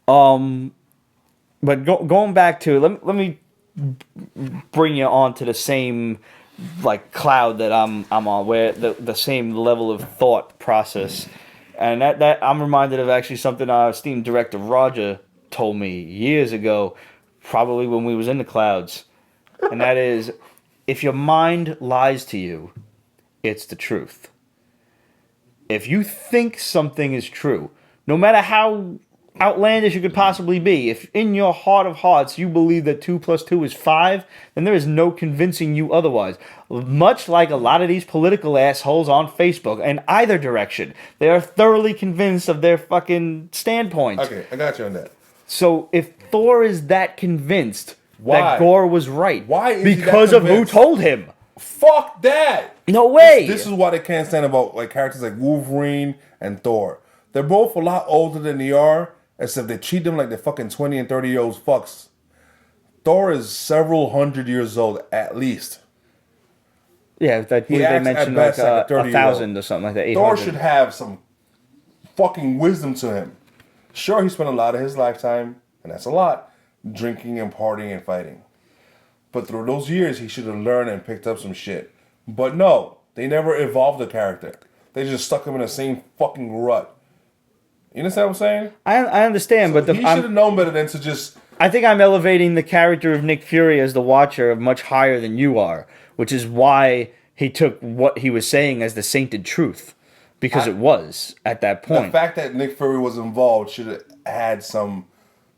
Speaker 1: But going back to, let me bring you on to the same like cloud that I'm on, where the same level of thought process. And that I'm reminded of actually something our esteemed director Roger told me years ago, probably when we was in the clouds. And that is, if your mind lies to you, it's the truth. If you think something is true, no matter how outlandish it could possibly be, if in your heart of hearts you believe that 2 + 2 is 5, then there is no convincing you otherwise. Much like a lot of these political assholes on Facebook, in either direction, they are thoroughly convinced of their fucking standpoint.
Speaker 3: Okay, I got you on that.
Speaker 1: So if Thor is that convinced
Speaker 3: Why?
Speaker 1: that Gore was right,
Speaker 3: Why is he that
Speaker 1: because of who
Speaker 3: convinced?
Speaker 1: told him?
Speaker 3: Fuck that!
Speaker 1: No way!
Speaker 3: This is why they can't stand about like characters like Wolverine and Thor. They're both a lot older than they are, Except they treat them like they're fucking 20 and 30-year-old fucks. Thor is several hundred years old at least.
Speaker 1: Yeah, I believe they
Speaker 3: acts at
Speaker 1: mentioned
Speaker 3: best
Speaker 1: like
Speaker 3: like a 30-year-old.
Speaker 1: 1,000 or something like that. 800.
Speaker 3: Thor should have some fucking wisdom to him. Sure, he spent a lot of his lifetime, and that's a lot, drinking and partying and fighting. But through those years, he should have learned and picked up some shit. But no, they never evolved the character. They just stuck him in the same fucking rut. You understand what I'm saying?
Speaker 1: I understand,
Speaker 3: So
Speaker 1: but
Speaker 3: he should have known better than to just...
Speaker 1: I think I'm elevating the character of Nick Fury as the Watcher much higher than you are, which is why he took what he was saying as the sainted truth, because it was at that point.
Speaker 3: The fact that Nick Fury was involved should have had some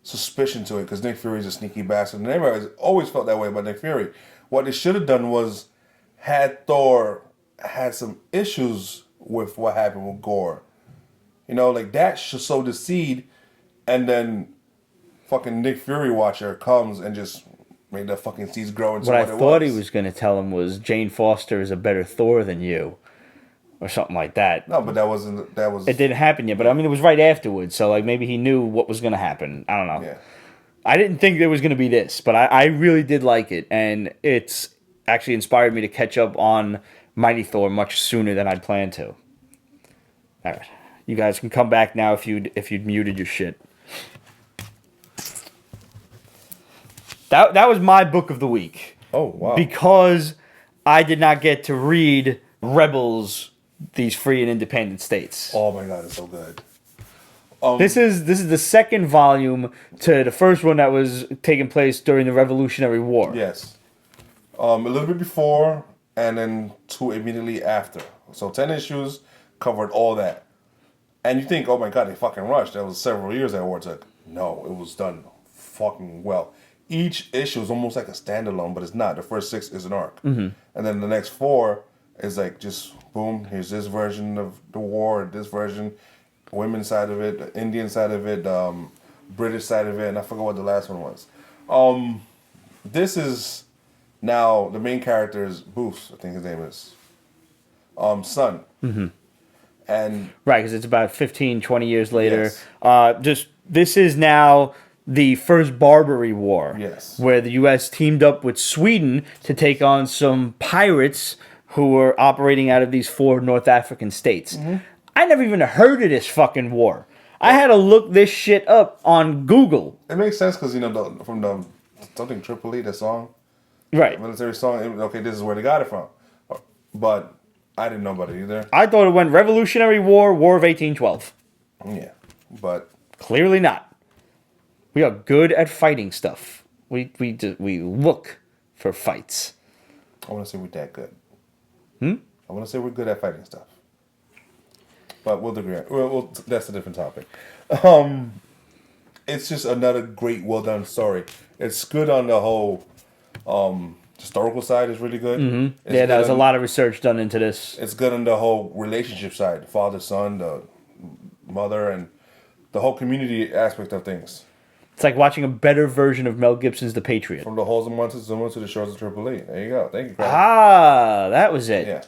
Speaker 3: suspicion to it, because Nick Fury's a sneaky bastard, and everybody always felt that way about Nick Fury. What they should have done was had Thor had some issues with what happened with Gore. You know, like that should sow the seed, and then fucking Nick Fury Watcher comes and just made the fucking seeds grow into
Speaker 1: what I
Speaker 3: it
Speaker 1: thought he was going to tell him was Jane Foster is a better Thor than you, or something like that.
Speaker 3: No, but that wasn't. That was.
Speaker 1: It didn't happen yet, but I mean, it was right afterwards, so like maybe he knew what was going to happen. I don't know.
Speaker 3: Yeah.
Speaker 1: I didn't think there was going to be this, but I really did like it, and it's actually inspired me to catch up on Mighty Thor much sooner than I'd planned to. All right, you guys can come back now if you'd muted your shit. That was my book of the week.
Speaker 3: Oh wow!
Speaker 1: Because I did not get to read Rebels, These Free and Independent States.
Speaker 3: Oh my god, it's so good.
Speaker 1: This is the second volume to the first one that was taking place during the Revolutionary War.
Speaker 3: Yes. A little bit before, and then 2 immediately after. So 10 issues covered all that. And you think, oh my god, they fucking rushed. That was several years that war took. No, it was done fucking well. Each issue is almost like a standalone, but it's not. The first 6 is an arc. Mm-hmm. And then the next 4 is like just, boom, here's this version of the war, this version, women's side of it, the Indian side of it, British side of it, and I forgot what the last one was. This is now the main character is Booth, I think his name is. Son. Mm-hmm. And
Speaker 1: right, because it's about 15, 20 years later.
Speaker 3: Yes.
Speaker 1: This is now the first Barbary War.
Speaker 3: Yes.
Speaker 1: Where the U.S. teamed up with Sweden to take on some pirates who were operating out of these 4 North African states. Mm-hmm. I never even heard of this fucking war. I had to look this shit up on Google.
Speaker 3: It makes sense because, you know, from the something Tripoli, the song.
Speaker 1: Right.
Speaker 3: Military song. Okay, this is where they got it from. But I didn't know about it either.
Speaker 1: I thought it went Revolutionary War, War of 1812.
Speaker 3: Yeah, but
Speaker 1: clearly not. We are good at fighting stuff. We look for fights.
Speaker 3: I want to say we're that good. I want to say we're good at fighting stuff. But we'll agree. Well, that's a different topic. It's just another great, well done story. It's good on the whole historical side. Is really good.
Speaker 1: Mm-hmm. Yeah, there's a lot of research done into this.
Speaker 3: It's good on the whole relationship side, the father, son, the mother, and the whole community aspect of things.
Speaker 1: It's like watching a better version of Mel Gibson's The Patriot.
Speaker 3: From the halls of Montezuma to the shores of Tripoli. There you go. Thank you, Craig.
Speaker 1: That was it.
Speaker 3: Yeah.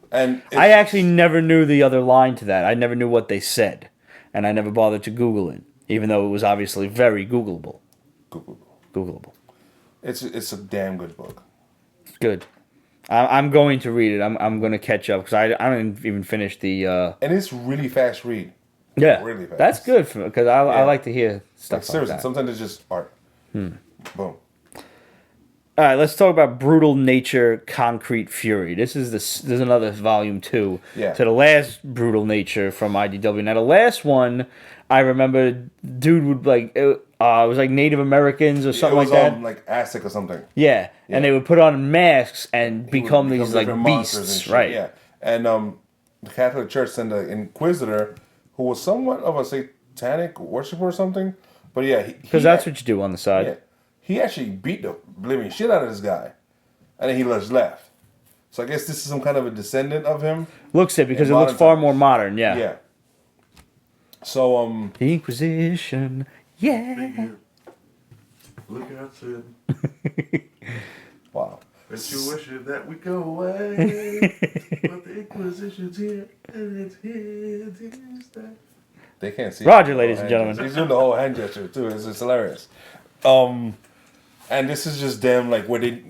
Speaker 3: And
Speaker 1: I actually never knew the other line to that. I never knew what they said. And I never bothered to Google it, even though it was obviously very Googleable. Googleable.
Speaker 3: It's a damn good book.
Speaker 1: Good. I'm going to read it. I'm going to catch up because I don't even finish the...
Speaker 3: And it's really fast read.
Speaker 1: Yeah,
Speaker 3: really fast.
Speaker 1: that's good because I like to hear stuff like
Speaker 3: seriously,
Speaker 1: that.
Speaker 3: sometimes it's just art. Boom.
Speaker 1: All right, let's talk about Brutal Nature, Concrete Fury. This is another volume 2 to the last Brutal Nature from IDW. Now the last one, I remember, dude would like it was like Native Americans or something like that.
Speaker 3: Like Aztec or something.
Speaker 1: Yeah, and they would put on masks and become these like beasts, right?
Speaker 3: Yeah, and the Catholic Church sent an inquisitor who was somewhat of a satanic worshiper or something. But yeah,
Speaker 1: because that's what you do on the side.
Speaker 3: Yeah, he actually beat the living shit out of this guy, and then he just left. So I guess this is some kind of a descendant of him.
Speaker 1: Looks it because it looks far more modern. Yeah.
Speaker 3: Yeah. So
Speaker 1: the Inquisition. Yeah.
Speaker 2: Look out, Sid.
Speaker 3: Wow.
Speaker 2: Bet you wishing that we go away. But the Inquisition's here, and it's here to stay.
Speaker 3: They can't see.
Speaker 1: Roger,
Speaker 3: the
Speaker 1: ladies
Speaker 3: whole
Speaker 1: and
Speaker 3: hand
Speaker 1: gentlemen.
Speaker 3: gesture. He's doing the whole hand gesture too. It's hilarious. And this is just them like where they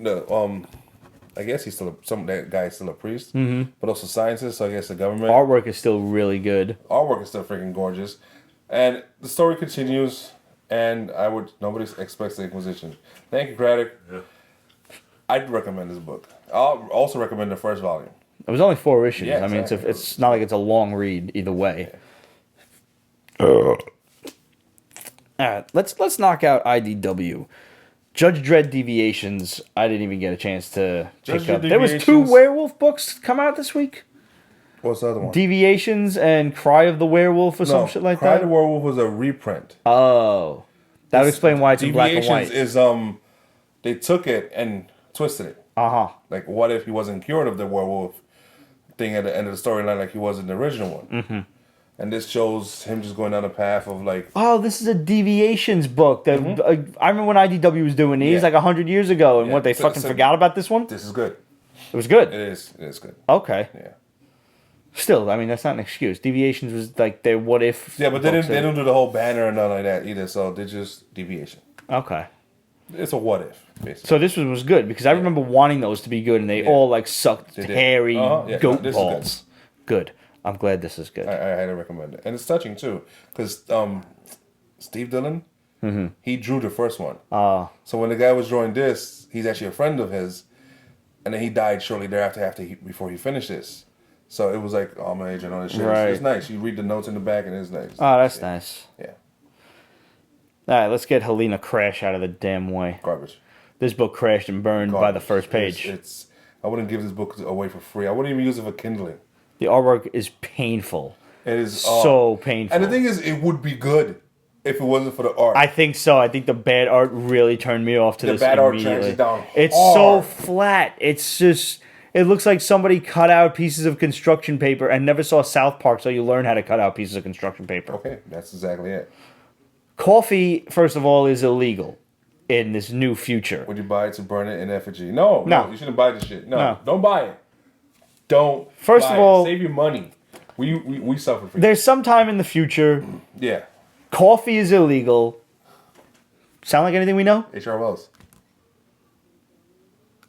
Speaker 3: I guess he's still that guy's still a priest, but also scientist. So I guess the government
Speaker 1: Artwork is still really good.
Speaker 3: artwork is still freaking gorgeous, and the story continues. And nobody expects the Inquisition. Thank you, Craddock.
Speaker 2: Yeah.
Speaker 3: I'd recommend this book. I'll also recommend the first volume.
Speaker 1: It was only 4 issues.
Speaker 3: Yeah,
Speaker 1: I mean,
Speaker 3: exactly.
Speaker 1: it's not like it's a long read either way.
Speaker 3: Yeah.
Speaker 1: All right, let's knock out IDW. Judge Dredd Deviations. I didn't even get a chance to
Speaker 3: Judge
Speaker 1: pick up.
Speaker 3: Dredd
Speaker 1: There was 2
Speaker 3: Deviations.
Speaker 1: werewolf books come out this week.
Speaker 3: What's the other one?
Speaker 1: Deviations and Cry of the Werewolf or some shit like
Speaker 3: Cry
Speaker 1: that.
Speaker 3: the Werewolf was a reprint.
Speaker 1: Oh, that would explain why it's in black and white.
Speaker 3: Deviations is they took it and twisted it. Like, what if he wasn't cured of the werewolf thing at the end of the storyline like he was in the original one? Mm-hmm. And this shows him just going down a path of like...
Speaker 1: Oh, this is a Deviations book. That I remember when IDW was doing these like 100 years ago, and
Speaker 3: Yeah.
Speaker 1: what, they fucking forgot about this one?
Speaker 3: This is good.
Speaker 1: It was good.
Speaker 3: It is good.
Speaker 1: Okay.
Speaker 3: Yeah.
Speaker 1: Still, I mean, that's not an excuse. Deviations was like their what if.
Speaker 3: Yeah, but they
Speaker 1: books.
Speaker 3: don't do the whole banner and nothing like that either, so they're just deviation.
Speaker 1: Okay.
Speaker 3: It's a what if, basically.
Speaker 1: So this one was good, because I remember wanting those to be good, and they all like sucked
Speaker 3: They did.
Speaker 1: hairy
Speaker 3: Yeah,
Speaker 1: goat
Speaker 3: this is
Speaker 1: balls. Good. I'm glad this is good.
Speaker 3: I highly recommend it. And it's touching too, because Steve Dillon, he drew the first one. So when the guy was drawing this, he's actually a friend of his, and then he died shortly thereafter before he finished this. So it was like homage and all this shit.
Speaker 1: Right.
Speaker 3: It's nice. You read the notes in the back, and it's nice.
Speaker 1: Oh, that's nice.
Speaker 3: Yeah.
Speaker 1: All right, let's get Helena Crash out of the damn way.
Speaker 3: Garbage.
Speaker 1: This book crashed and burned by the first page.
Speaker 3: It's I wouldn't give this book away for free. I wouldn't even use it for kindling.
Speaker 1: The artwork is painful.
Speaker 3: It is
Speaker 1: So painful.
Speaker 3: And the thing is, it would be good if it wasn't for the art.
Speaker 1: I think so. I think the bad art really turned me off to
Speaker 3: The
Speaker 1: this
Speaker 3: bad art
Speaker 1: immediately.
Speaker 3: drags it down
Speaker 1: It's so
Speaker 3: hard.
Speaker 1: flat. It's just... It looks like somebody cut out pieces of construction paper and never saw South Park, so you learn how to cut out pieces of construction paper.
Speaker 3: Okay, that's exactly it.
Speaker 1: Coffee, first of all, is illegal in this new future.
Speaker 3: Would you buy it to burn it in effigy? No,
Speaker 1: No.
Speaker 3: you shouldn't buy this shit. No,
Speaker 1: No.
Speaker 3: don't buy it. Don't.
Speaker 1: First
Speaker 3: buy
Speaker 1: of all-
Speaker 3: it. Save your money. We suffer for
Speaker 1: There's some time in the future,
Speaker 3: Yeah,
Speaker 1: coffee is illegal. Sound like anything we know?
Speaker 3: HR Wells.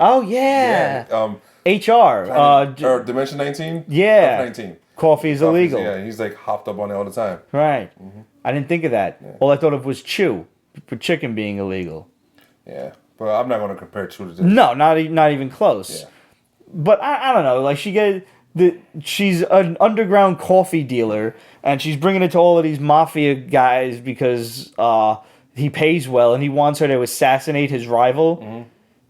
Speaker 1: Oh, yeah. HR.
Speaker 3: or Dimension 19.
Speaker 1: yeah.
Speaker 3: 19.
Speaker 1: Coffee is illegal.
Speaker 3: Yeah, he's like hopped up on it all the time.
Speaker 1: Right. I didn't think of that. All I thought of was chew, for chicken being illegal.
Speaker 3: Yeah, but I'm not going to compare two to this.
Speaker 1: No, not even close.
Speaker 3: Yeah.
Speaker 1: But I don't know. Like she's an underground coffee dealer, and she's bringing it to all of these mafia guys because he pays well, and he wants her to assassinate his rival.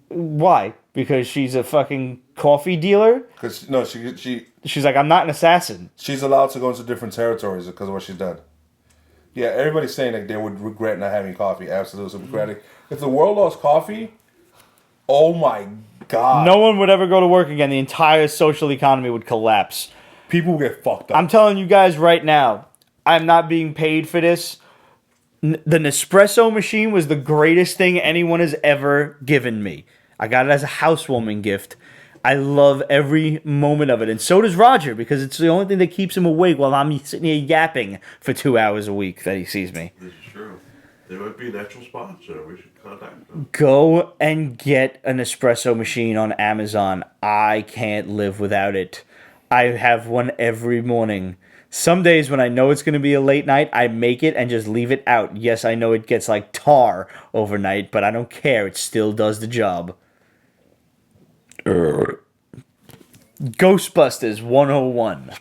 Speaker 1: Why? Because she's a fucking coffee dealer.
Speaker 3: Because no,
Speaker 1: She's like, I'm not an assassin.
Speaker 3: she's allowed to go into different territories because of what she's done. Yeah, everybody's saying like they would regret not having coffee. Absolutely regretting. If the world lost coffee, oh my god,
Speaker 1: No one would ever go to work again. The entire social economy would collapse.
Speaker 3: people would get fucked up.
Speaker 1: I'm telling you guys right now, I'm not being paid for this. The Nespresso machine was the greatest thing anyone has ever given me. I got it as a housewarming gift. I love every moment of it. And so does Roger, because it's the only thing that keeps him awake while I'm sitting here yapping for 2 hours a week that he sees me.
Speaker 2: This is true. They might be an actual sponsor. We should contact them.
Speaker 1: Go and get an espresso machine on Amazon. I can't live without it. I have one every morning. Some days when I know it's going to be a late night, I make it and just leave it out. Yes, I know it gets like tar overnight, but I don't care. It still does the job. Ghostbusters 101.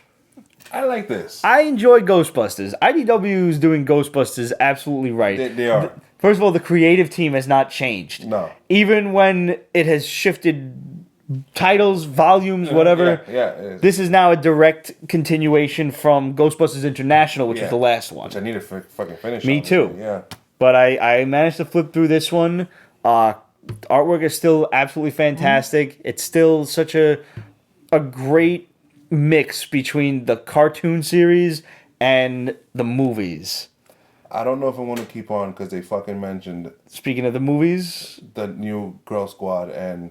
Speaker 3: I like this.
Speaker 1: I enjoy Ghostbusters. IDW is doing Ghostbusters absolutely right.
Speaker 3: They are.
Speaker 1: First of all, the creative team has not changed.
Speaker 3: No.
Speaker 1: Even when it has shifted titles, volumes, whatever.
Speaker 3: Yeah, it is.
Speaker 1: This is now a direct continuation from Ghostbusters International, which was the last one.
Speaker 3: Which I need to fucking finish.
Speaker 1: Me
Speaker 3: honestly.
Speaker 1: too.
Speaker 3: Yeah.
Speaker 1: But I managed to flip through this one. Artwork is still absolutely fantastic. It's still such a great mix between the cartoon series and the movies.
Speaker 3: I don't know if I want to keep on because they fucking mentioned
Speaker 1: Speaking of the movies,
Speaker 3: the new Girl Squad and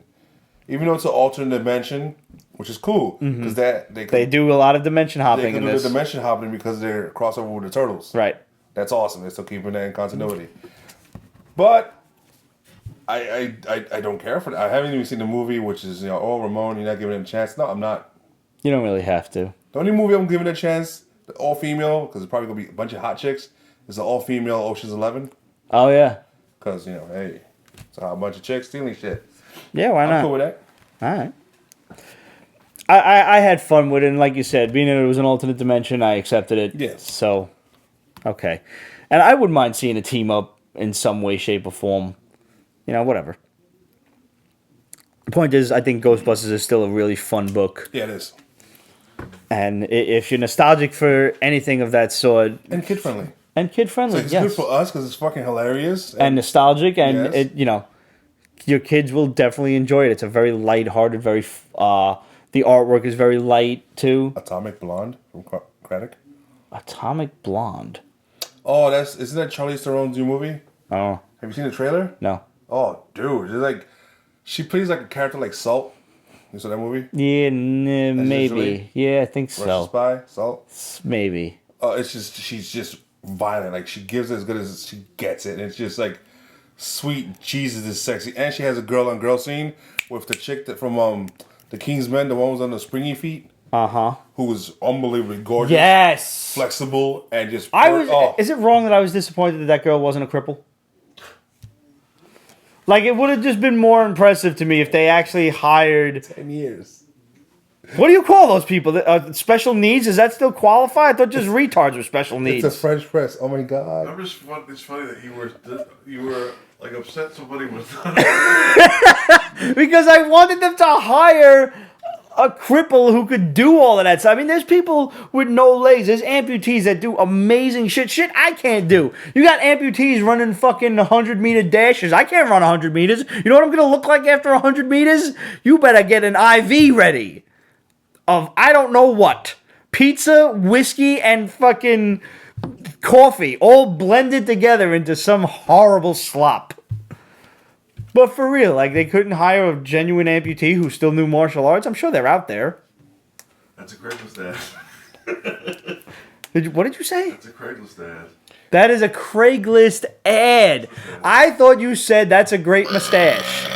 Speaker 3: even though it's an alternate dimension, which is cool because
Speaker 1: They do a lot of dimension
Speaker 3: they
Speaker 1: hopping
Speaker 3: can
Speaker 1: in
Speaker 3: do
Speaker 1: this.
Speaker 3: the dimension hopping because they're crossover with the turtles.
Speaker 1: Right.
Speaker 3: That's awesome. They're still keeping that in continuity. But I don't care for that. I haven't even seen the movie, which is, oh, Ramon, you're not giving it a chance. No, I'm not.
Speaker 1: You don't really have to.
Speaker 3: The only movie I'm giving it a chance, the all-female, because it's probably going to be a bunch of hot chicks, is the all-female Ocean's 11.
Speaker 1: Oh, yeah.
Speaker 3: Because, hey, it's a bunch of chicks stealing shit.
Speaker 1: Yeah, why not?
Speaker 3: I'm cool with that.
Speaker 1: All right. I had fun with it, and like you said, being that it was an alternate dimension, I accepted it.
Speaker 3: Yes.
Speaker 1: So, okay. And I wouldn't mind seeing a team up in some way, shape, or form. Whatever. The point is, I think Ghostbusters is still a really fun book.
Speaker 3: Yeah, it is.
Speaker 1: And if you're nostalgic for anything of that sort...
Speaker 3: And kid-friendly.
Speaker 1: And kid-friendly,
Speaker 3: It's
Speaker 1: yes.
Speaker 3: good for us because it's fucking hilarious.
Speaker 1: And nostalgic, and
Speaker 3: Yes.
Speaker 1: your kids will definitely enjoy it. It's a very lighthearted, very... the artwork is very light, too.
Speaker 3: Atomic Blonde from Craddock.
Speaker 1: Atomic Blonde.
Speaker 3: Oh, isn't that Charlize Theron's new movie?
Speaker 1: Oh,
Speaker 3: Have you seen the trailer?
Speaker 1: no.
Speaker 3: Oh, dude, she plays like a character like Salt. You saw that movie?
Speaker 1: Yeah, maybe.
Speaker 3: Italy?
Speaker 1: Yeah, I think
Speaker 3: Russian
Speaker 1: so.
Speaker 3: Spy, Salt.
Speaker 1: Maybe.
Speaker 3: Oh, she's just violent. Like she gives it as good as she gets it, and it's just like sweet Jesus is sexy. And she has a girl on girl scene with the chick that from the Kingsmen, the one who was on the springy feet.
Speaker 1: Uh-huh.
Speaker 3: Who was unbelievably gorgeous.
Speaker 1: Yes!
Speaker 3: Flexible and just...
Speaker 1: Is it wrong that I was disappointed that girl wasn't a cripple? Like, it would have just been more impressive to me if they actually hired...
Speaker 3: 10 years.
Speaker 1: What do you call those people? Special needs? Does that still qualify? I thought just retards were special needs.
Speaker 3: It's a French press. Oh my god.
Speaker 2: It's funny that you were like upset somebody was not.
Speaker 1: Because I wanted them to hire a cripple who could do all of that stuff. I mean, there's people with no legs. There's amputees that do amazing shit. Shit I can't do. You got amputees running fucking 100-meter dashes. I can't run 100 meters. You know what I'm going to look like after 100 meters? You better get an IV ready. Of I don't know what. Pizza, whiskey, and fucking coffee all blended together into some horrible slop. But for real, like, they couldn't hire a genuine amputee who still knew martial arts? I'm sure they're out there.
Speaker 2: That's a Craigslist ad.
Speaker 1: What did you say?
Speaker 2: That's a Craigslist ad.
Speaker 1: That is a Craigslist ad. I thought you said that's a great mustache.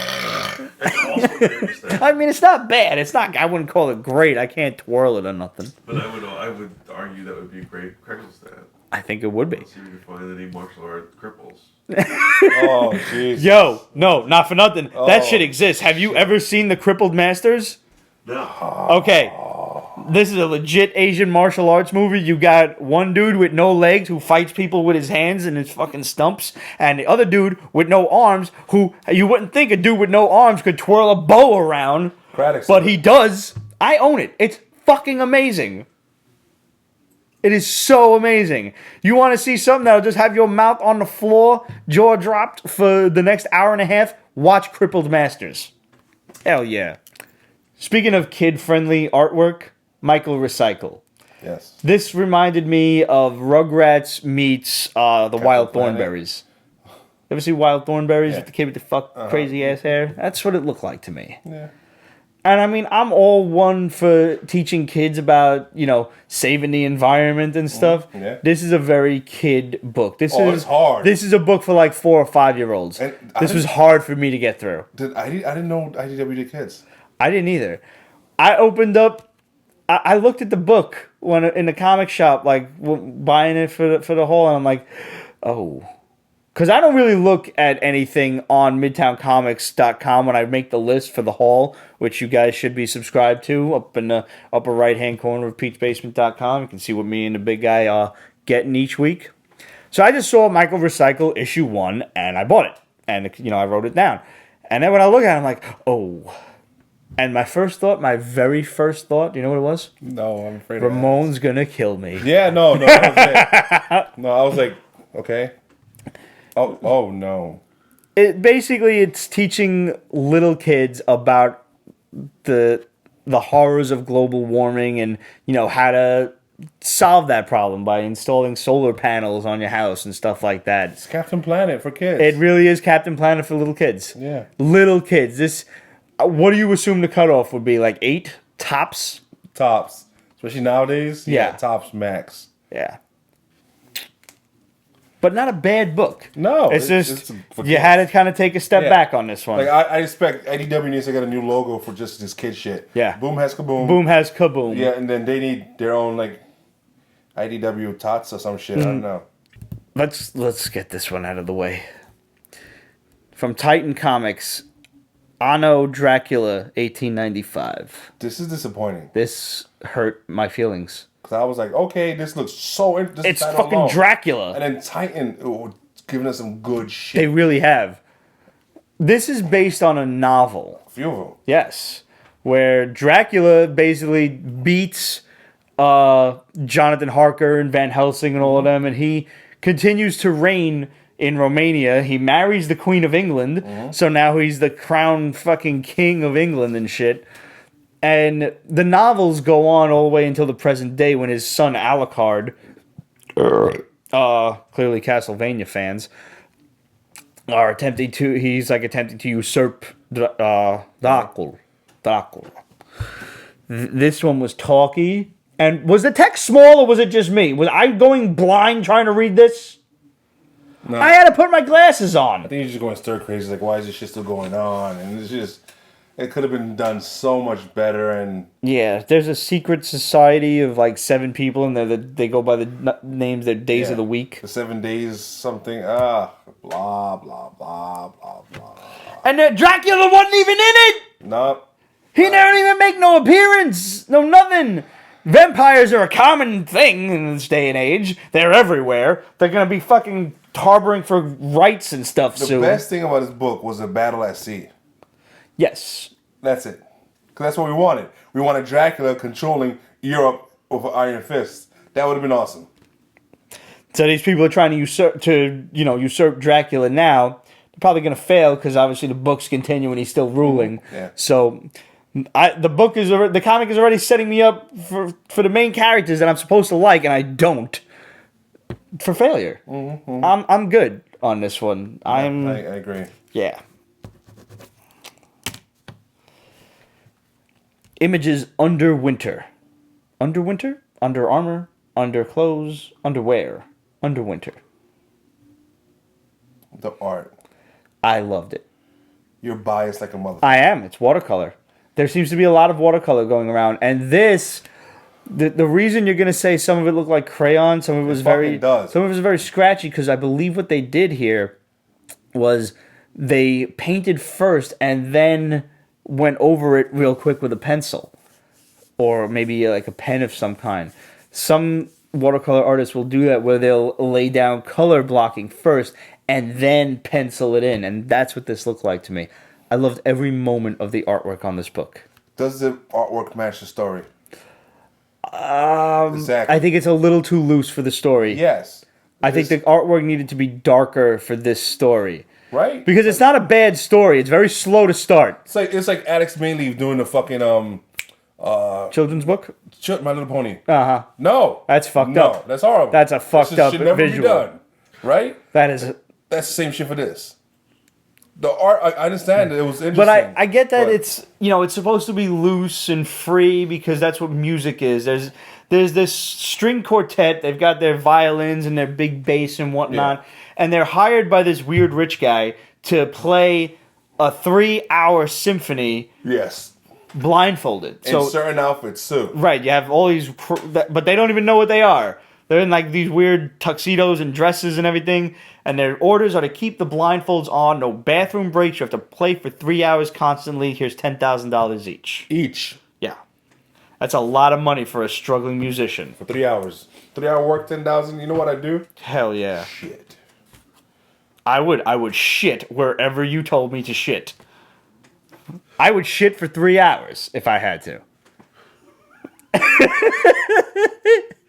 Speaker 2: That's also a Craigslist ad.
Speaker 1: I mean, it's not bad. It's not. I wouldn't call it great. I can't twirl it or nothing.
Speaker 2: But I would argue that would be a great Craigslist ad.
Speaker 1: I think it would be.
Speaker 2: Let's see if we can find any martial art cripples.
Speaker 3: Oh, jeez.
Speaker 1: Yo, no, not for nothing. That shit exists. Have you ever seen the Crippled Masters?
Speaker 2: No.
Speaker 1: Okay. This is a legit Asian martial arts movie. You got one dude with no legs who fights people with his hands and his fucking stumps, and the other dude with no arms who you wouldn't think a dude with no arms could twirl a bow around, but he does. I own it. It's fucking amazing. It is so amazing. You want to see something that'll just have your mouth on the floor, jaw dropped for the next hour and a half? Watch Crippled Masters. Hell yeah. Speaking of kid-friendly artwork, Michael Recycle.
Speaker 3: Yes.
Speaker 1: This reminded me of Rugrats meets the Wild
Speaker 3: Planet.
Speaker 1: Thornberries. Ever see Wild Thornberries
Speaker 3: Yeah.
Speaker 1: with the kid with the crazy ass hair? That's what it looked like to me.
Speaker 3: Yeah.
Speaker 1: And I mean, I'm all one for teaching kids about, saving the environment and stuff.
Speaker 3: Yeah.
Speaker 1: This is a very kid book.
Speaker 3: It's hard.
Speaker 1: This is a book for like 4 or 5 year olds.
Speaker 3: And
Speaker 1: This was hard for me to get through.
Speaker 3: I didn't know IDW did kids.
Speaker 1: I didn't either. I opened up. I looked at the book when in the comic shop, like buying it for the haul, and I'm like, oh. Because I don't really look at anything on MidtownComics.com when I make the list for the haul, which you guys should be subscribed to up in the upper right-hand corner of Pete'sBasement.com. You can see what me and the big guy are getting each week. So I just saw Michael Recycle issue 1, and I bought it. And, I wrote it down. And then when I look at it, I'm like, oh. And my very first thought, do you know what it was?
Speaker 3: No, I'm afraid.
Speaker 1: Ramon's gonna kill me.
Speaker 3: Yeah, no. That was it. No, I was like, okay. Oh no.
Speaker 1: It's teaching little kids about the horrors of global warming and how to solve that problem by installing solar panels on your house and stuff like that.
Speaker 3: It's Captain Planet for kids.
Speaker 1: It really is Captain Planet for little kids.
Speaker 3: Yeah.
Speaker 1: Little kids. What do you assume the cutoff would be? Like 8 tops?
Speaker 3: Tops, especially nowadays.
Speaker 1: Yeah.
Speaker 3: Tops max.
Speaker 1: Yeah. But not a bad book.
Speaker 3: No,
Speaker 1: it's just
Speaker 3: it's for
Speaker 1: you
Speaker 3: kids.
Speaker 1: had to kind of take a step
Speaker 3: Yeah.
Speaker 1: back on this one.
Speaker 3: Like I expect IDW needs to get a new logo for just this kid shit.
Speaker 1: Yeah.
Speaker 3: Boom has kaboom.
Speaker 1: Boom has kaboom.
Speaker 3: Yeah, and then they need their own like IDW tots or some shit. I don't know.
Speaker 1: Let's get this one out of the way. From Titan Comics, Anno Dracula, 1895.
Speaker 3: This is disappointing.
Speaker 1: This hurt my feelings.
Speaker 3: Cause I was like, okay, this looks so interesting.
Speaker 1: It's fucking Dracula.
Speaker 3: And then Titan giving us some good
Speaker 1: They
Speaker 3: shit.
Speaker 1: really have. This is based on a novel.
Speaker 3: A few of them.
Speaker 1: Yes. Where Dracula basically beats Jonathan Harker and Van Helsing and all of them, and he continues to reign in Romania. He marries the Queen of England, so now he's the crown fucking king of England and shit. And the novels go on all the way until the present day when his son Alucard, clearly Castlevania fans, are attempting to usurp Dracula. This one was talky. And was the text small or was it just me? Was I going blind trying to read this?
Speaker 3: No,
Speaker 1: I had to put my glasses on.
Speaker 3: I think you're just going stir crazy. Like, why is this shit still going on? And it's just, it could have been done so much better. And
Speaker 1: Yeah, there's a secret society of like 7 people, and they go by the names, their days of the week.
Speaker 3: the 7 days something. Blah blah blah blah blah.
Speaker 1: And Dracula wasn't even in it.
Speaker 3: No,
Speaker 1: He never even make no appearance. No nothing. Vampires are a common thing in this day and age. They're everywhere. They're gonna be fucking harboring for rights and stuff
Speaker 3: the
Speaker 1: soon.
Speaker 3: best thing about this book was the battle at sea.
Speaker 1: Yes.
Speaker 3: That's it. Because that's what we wanted. We wanted Dracula controlling Europe with an iron fist. That would have been awesome.
Speaker 1: So these people are trying to usurp Dracula now. They're probably going to fail because obviously the books continue and he's still ruling.
Speaker 3: Yeah.
Speaker 1: So the comic is already setting me up for the main characters that I'm supposed to like, and I don't. For failure. I'm good on this one.
Speaker 3: I agree.
Speaker 1: Yeah. Images Underwinter. Underwinter? Under armor, under clothes, underwear. Underwinter.
Speaker 3: The art.
Speaker 1: I loved it.
Speaker 3: You're biased like a motherfucker.
Speaker 1: I am. It's watercolor. There seems to be a lot of watercolor going around. And this, the reason you're going to say some of it looked like crayon, some of it was
Speaker 3: does.
Speaker 1: some of it was very scratchy, because I believe what they did here was they painted first and then went over it real quick with a pencil. Or maybe like a pen of some kind. Some watercolor artists will do that where they'll lay down color blocking first and then pencil it in. And that's what this looked like to me. I loved every moment of the artwork on this book.
Speaker 3: Does the artwork match the story?
Speaker 1: Exactly. I think it's a little too loose for the story.
Speaker 3: Yes.
Speaker 1: I think the artwork needed to be darker for this story.
Speaker 3: Right?
Speaker 1: Because it's not a bad story. It's very slow to start.
Speaker 3: It's like Alex Mainleaf doing the fucking
Speaker 1: Children's book?
Speaker 3: My Little Pony.
Speaker 1: Uh-huh.
Speaker 3: No.
Speaker 1: That's fucked
Speaker 3: no,
Speaker 1: up.
Speaker 3: that's horrible.
Speaker 1: That's a fucked
Speaker 3: This
Speaker 1: up
Speaker 3: should never
Speaker 1: visual.
Speaker 3: be done. Right?
Speaker 1: That is...
Speaker 3: That's the same shit for this. The art, I understand that it was interesting.
Speaker 1: But I get that
Speaker 3: but
Speaker 1: it's, it's supposed to be loose and free because that's what music is. There's this string quartet. They've got their violins and their big bass and whatnot.
Speaker 3: Yeah.
Speaker 1: And they're hired by this weird rich guy to play a 3-hour symphony
Speaker 3: Yes.
Speaker 1: blindfolded.
Speaker 3: In certain outfits, too.
Speaker 1: Right, you have all these, but they don't even know what they are. They're in like these weird tuxedos and dresses and everything, and their orders are to keep the blindfolds on, no bathroom breaks, you have to play for 3 hours constantly, here's $10,000 each.
Speaker 3: Each.
Speaker 1: Yeah. That's a lot of money for a struggling musician.
Speaker 3: For 3 hours. 3 hour work, 10,000. You know what I do?
Speaker 1: Hell yeah.
Speaker 3: Shit.
Speaker 1: I would shit wherever you told me to shit. I would shit for 3 hours if I had to.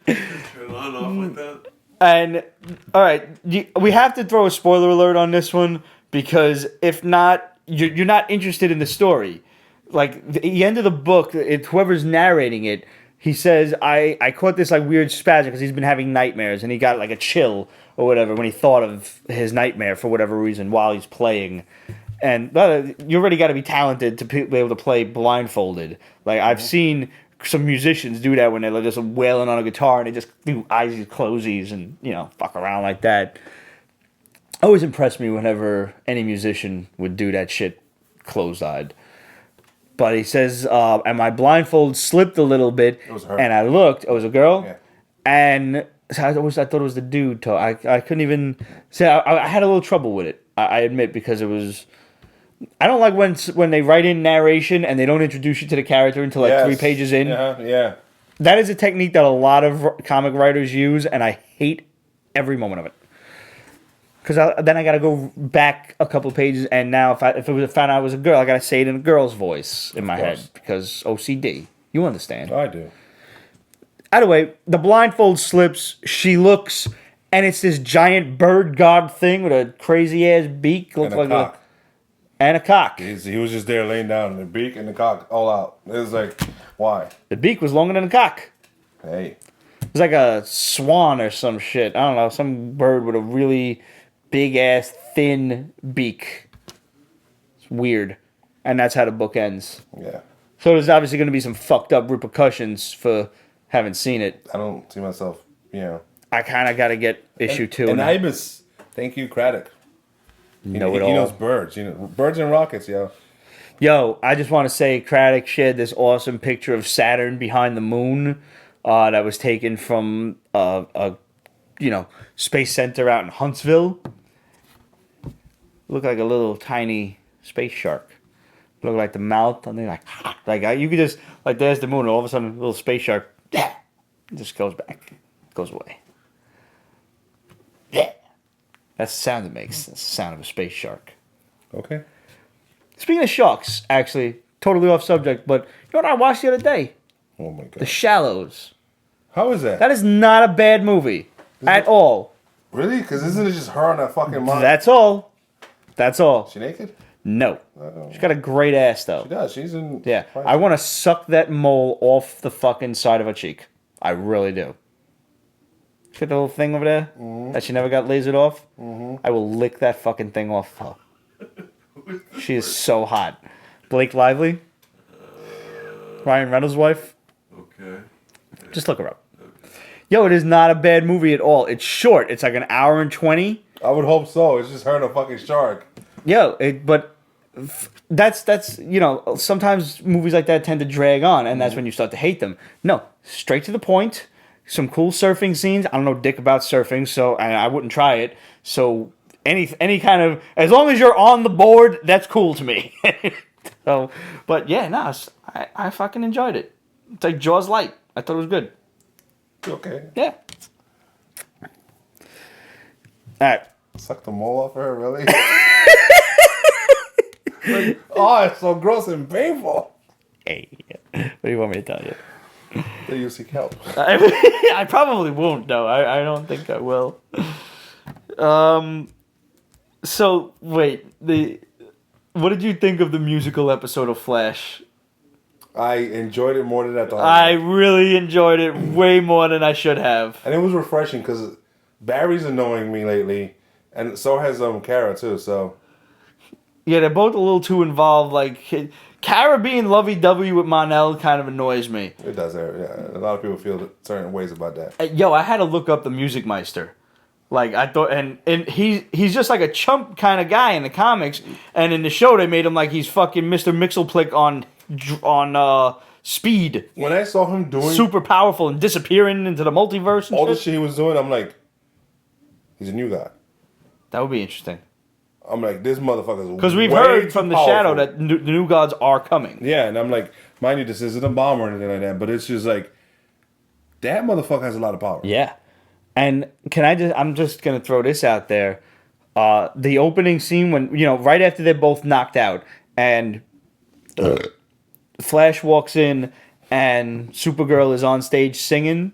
Speaker 2: Turn on off like that.
Speaker 1: And, alright, we have to throw a spoiler alert on this one, because if not, you're not interested in the story. Like, the end of the book, whoever's narrating it, he says, I caught this like weird spasm because he's been having nightmares, and he got like a chill or whatever when he thought of his nightmare for whatever reason while he's playing. And you already got to be talented to be able to play blindfolded. Like, I've seen some musicians do that when they're just wailing on a guitar and they just do eyes closies and, fuck around like that. Always impressed me whenever any musician would do that shit closed-eyed. But he says, and my blindfold slipped a little bit.
Speaker 3: It was her.
Speaker 1: And I looked. It was a girl.
Speaker 3: Yeah.
Speaker 1: And so I thought it was the dude. I couldn't even say. I had a little trouble with it. I admit, because it was. I don't like when they write in narration and they don't introduce you to the character until like 3 pages in.
Speaker 3: Yeah.
Speaker 1: That is a technique that a lot of comic writers use, and I hate every moment of it. Because then I got to go back a couple pages, and now if it was found out it was a girl, I got to say it in a girl's voice in my head because OCD. You understand?
Speaker 3: I do.
Speaker 1: Either way, the blindfold slips. She looks, and it's this giant bird god thing with a crazy ass beak. Looks
Speaker 3: And a
Speaker 1: like
Speaker 3: cock.
Speaker 1: And a cock.
Speaker 3: He was just there laying down, the beak and the cock all out. It was like, why?
Speaker 1: The beak was longer than the cock.
Speaker 3: Hey.
Speaker 1: It was like a swan or some shit. I don't know, some bird with a really big ass thin beak. It's weird, and that's how the book ends.
Speaker 3: Yeah.
Speaker 1: So there's obviously going to be some fucked up repercussions for having seen it.
Speaker 3: I don't see myself,
Speaker 1: I kind of got to get issue 2.
Speaker 3: And Ibis, thank you, Craddock. He knows birds. Birds and rockets, yo.
Speaker 1: Yo, I just want to say Craddock shared this awesome picture of Saturn behind the moon that was taken from a space center out in Huntsville. Looked like a little tiny space shark. Looked like the mouth, and then like you could just like there's the moon, and all of a sudden a little space shark, it just goes back, goes away. That's the sound it makes. That's the sound of a space shark.
Speaker 3: Okay.
Speaker 1: Speaking of sharks, actually, totally off subject, but you know what I watched the other day?
Speaker 3: Oh my god.
Speaker 1: The Shallows.
Speaker 3: How is that?
Speaker 1: That is not a bad movie at all.
Speaker 3: Really? Because isn't it just her on that fucking mom?
Speaker 1: That's all. That's all.
Speaker 3: She naked?
Speaker 1: No. She's got a great ass, though.
Speaker 3: She does. She's in...
Speaker 1: Yeah. I want to suck that mole off the fucking side of her cheek. I really do. She got the little thing over there that she never got lasered off. I will lick that fucking thing off her. She is so hot. Blake Lively? Ryan Reynolds' wife?
Speaker 2: Okay.
Speaker 1: Just look her up. Yo, it is not a bad movie at all. It's short. It's like an hour and 20.
Speaker 3: I would hope so. It's just her and a fucking shark.
Speaker 1: Yo, but that's sometimes movies like that tend to drag on, and that's when you start to hate them. No, straight to the point. Some cool surfing scenes. I don't know dick about surfing, so I wouldn't try it. So any kind of, as long as you're on the board, that's cool to me. So, but yeah, no, I fucking enjoyed it. It's like Jaws light. I thought it was good.
Speaker 3: Okay.
Speaker 1: Yeah. All right.
Speaker 3: Suck the mole off her, really? Like, oh, it's so gross and painful.
Speaker 1: Hey, what do you want me to tell you?
Speaker 3: Do you seek help?
Speaker 1: I probably won't, though. I don't think I will. So wait, what did you think of the musical episode of Flash?
Speaker 3: I enjoyed it more than I thought.
Speaker 1: I really enjoyed it way more than I should have.
Speaker 3: And it was refreshing because Barry's annoying me lately, and so has Kara too. So
Speaker 1: yeah, they're both a little too involved. Like Kara being lovey-dovey with Mon-El kind of annoys me.
Speaker 3: it does. Yeah, a lot of people feel certain ways about that.
Speaker 1: Yo, I had to look up the Music Meister. Like I thought, and he's just like a chump kind of guy in the comics, and in the show they made him like he's fucking Mr. Mixelplick on speed.
Speaker 3: When I saw him doing
Speaker 1: Super powerful and disappearing into the multiverse and
Speaker 3: all the
Speaker 1: shit.
Speaker 3: shit he was doing, I'm like, he's a new guy.
Speaker 1: That would be interesting.
Speaker 3: I'm like, this motherfucker's
Speaker 1: Because we've
Speaker 3: way
Speaker 1: heard
Speaker 3: too
Speaker 1: from the
Speaker 3: powerful.
Speaker 1: shadow that the new gods are coming.
Speaker 3: Yeah, and I'm like, mind you, this isn't a bomb or anything like that, but it's just like, that motherfucker has a lot of power.
Speaker 1: Yeah. And I'm just going to throw this out there. The opening scene when, right after they're both knocked out and Flash walks in and Supergirl is on stage singing,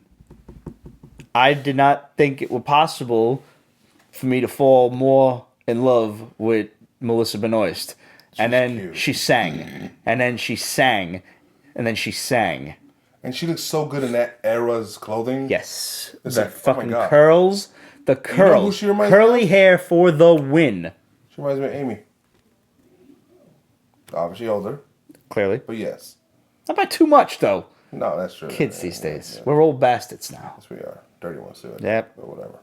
Speaker 1: I did not think it was possible for me to fall more in love with Melissa Benoist. And then
Speaker 3: cute.
Speaker 1: she sang. And then she sang. And then she sang.
Speaker 3: And she looks so good in that era's clothing.
Speaker 1: Yes.
Speaker 3: It's
Speaker 1: The
Speaker 3: like, oh my
Speaker 1: fucking
Speaker 3: God.
Speaker 1: curls. The
Speaker 3: You know who
Speaker 1: curls.
Speaker 3: she reminds me
Speaker 1: Curly
Speaker 3: of?
Speaker 1: hair for the win.
Speaker 3: She reminds me of Amy. Obviously older,
Speaker 1: Clearly.
Speaker 3: but yes.
Speaker 1: Not by too much, though.
Speaker 3: No, that's true.
Speaker 1: Kids these days.
Speaker 3: Yeah.
Speaker 1: We're old bastards now.
Speaker 3: Yes, we are. Dirty ones too.
Speaker 1: Yep.
Speaker 3: But whatever.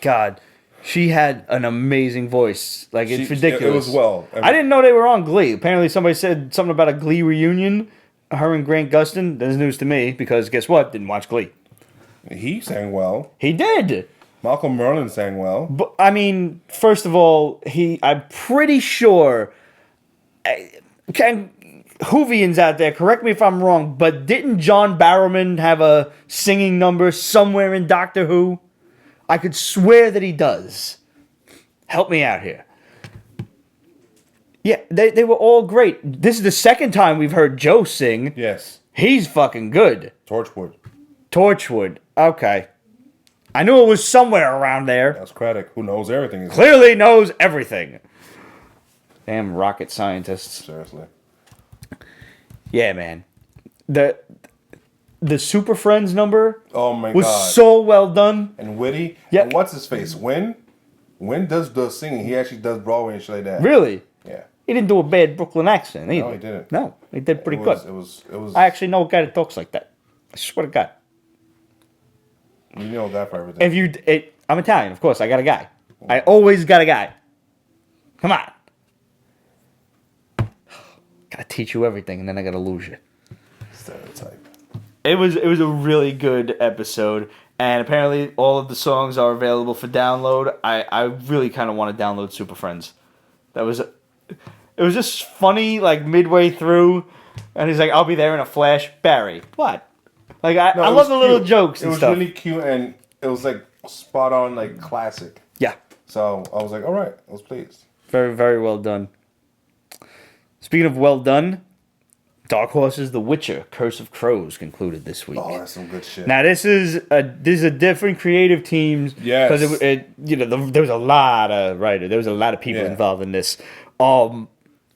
Speaker 1: God, she had an amazing voice. Like, it's ridiculous.
Speaker 3: It was well.
Speaker 1: I didn't know they were on Glee. Apparently somebody said something about a Glee reunion. Her and Grant Gustin. That's news to me because guess what? Didn't watch Glee.
Speaker 3: He sang well.
Speaker 1: He did.
Speaker 3: Malcolm Merlin sang well.
Speaker 1: But, I mean, first of all, I'm pretty sure... Whovians out there, correct me if I'm wrong, but didn't John Barrowman have a singing number somewhere in Doctor Who? I could swear that he does. Help me out here. Yeah, they were all great. This is the second time we've heard Joe sing.
Speaker 3: Yes.
Speaker 1: He's fucking good.
Speaker 3: Torchwood.
Speaker 1: Okay. I knew it was somewhere around there.
Speaker 3: That's Craddock, who knows everything.
Speaker 1: Clearly knows everything. Damn rocket scientists.
Speaker 3: Seriously.
Speaker 1: Yeah, man. The Super Friends number
Speaker 3: Oh my
Speaker 1: was
Speaker 3: god.
Speaker 1: so well done.
Speaker 3: And witty.
Speaker 1: Yeah.
Speaker 3: And what's his face? Win does the singing. He actually does Broadway and shit like that.
Speaker 1: Really?
Speaker 3: Yeah.
Speaker 1: He didn't do a bad Brooklyn accent either.
Speaker 3: No, he didn't.
Speaker 1: No, he did pretty good.
Speaker 3: It was.
Speaker 1: I actually know a guy that talks like that. I swear to God.
Speaker 3: You know that for everything.
Speaker 1: I'm Italian, of course. I got a guy. I always got a guy. Come on. Gotta teach you everything, and then I gotta lose you.
Speaker 3: Stereotype.
Speaker 1: It was a really good episode, and apparently all of the songs are available for download. I really kind of want to download Super Friends. It was just funny, like midway through, and he's like, "I'll be there in a flash." Barry, what? Like I love the little jokes and stuff.
Speaker 3: It was really cute, and it was like spot on, like classic.
Speaker 1: Yeah,
Speaker 3: So I was like, all right, I was pleased.
Speaker 1: very very well done. Speaking of well done, Dark Horse's The Witcher: Curse of Crows concluded this week.
Speaker 3: Oh, that's some good shit.
Speaker 1: Now this is a different creative teams.
Speaker 3: Yes.
Speaker 1: Because there was a lot of writers. There was a lot of people involved in this.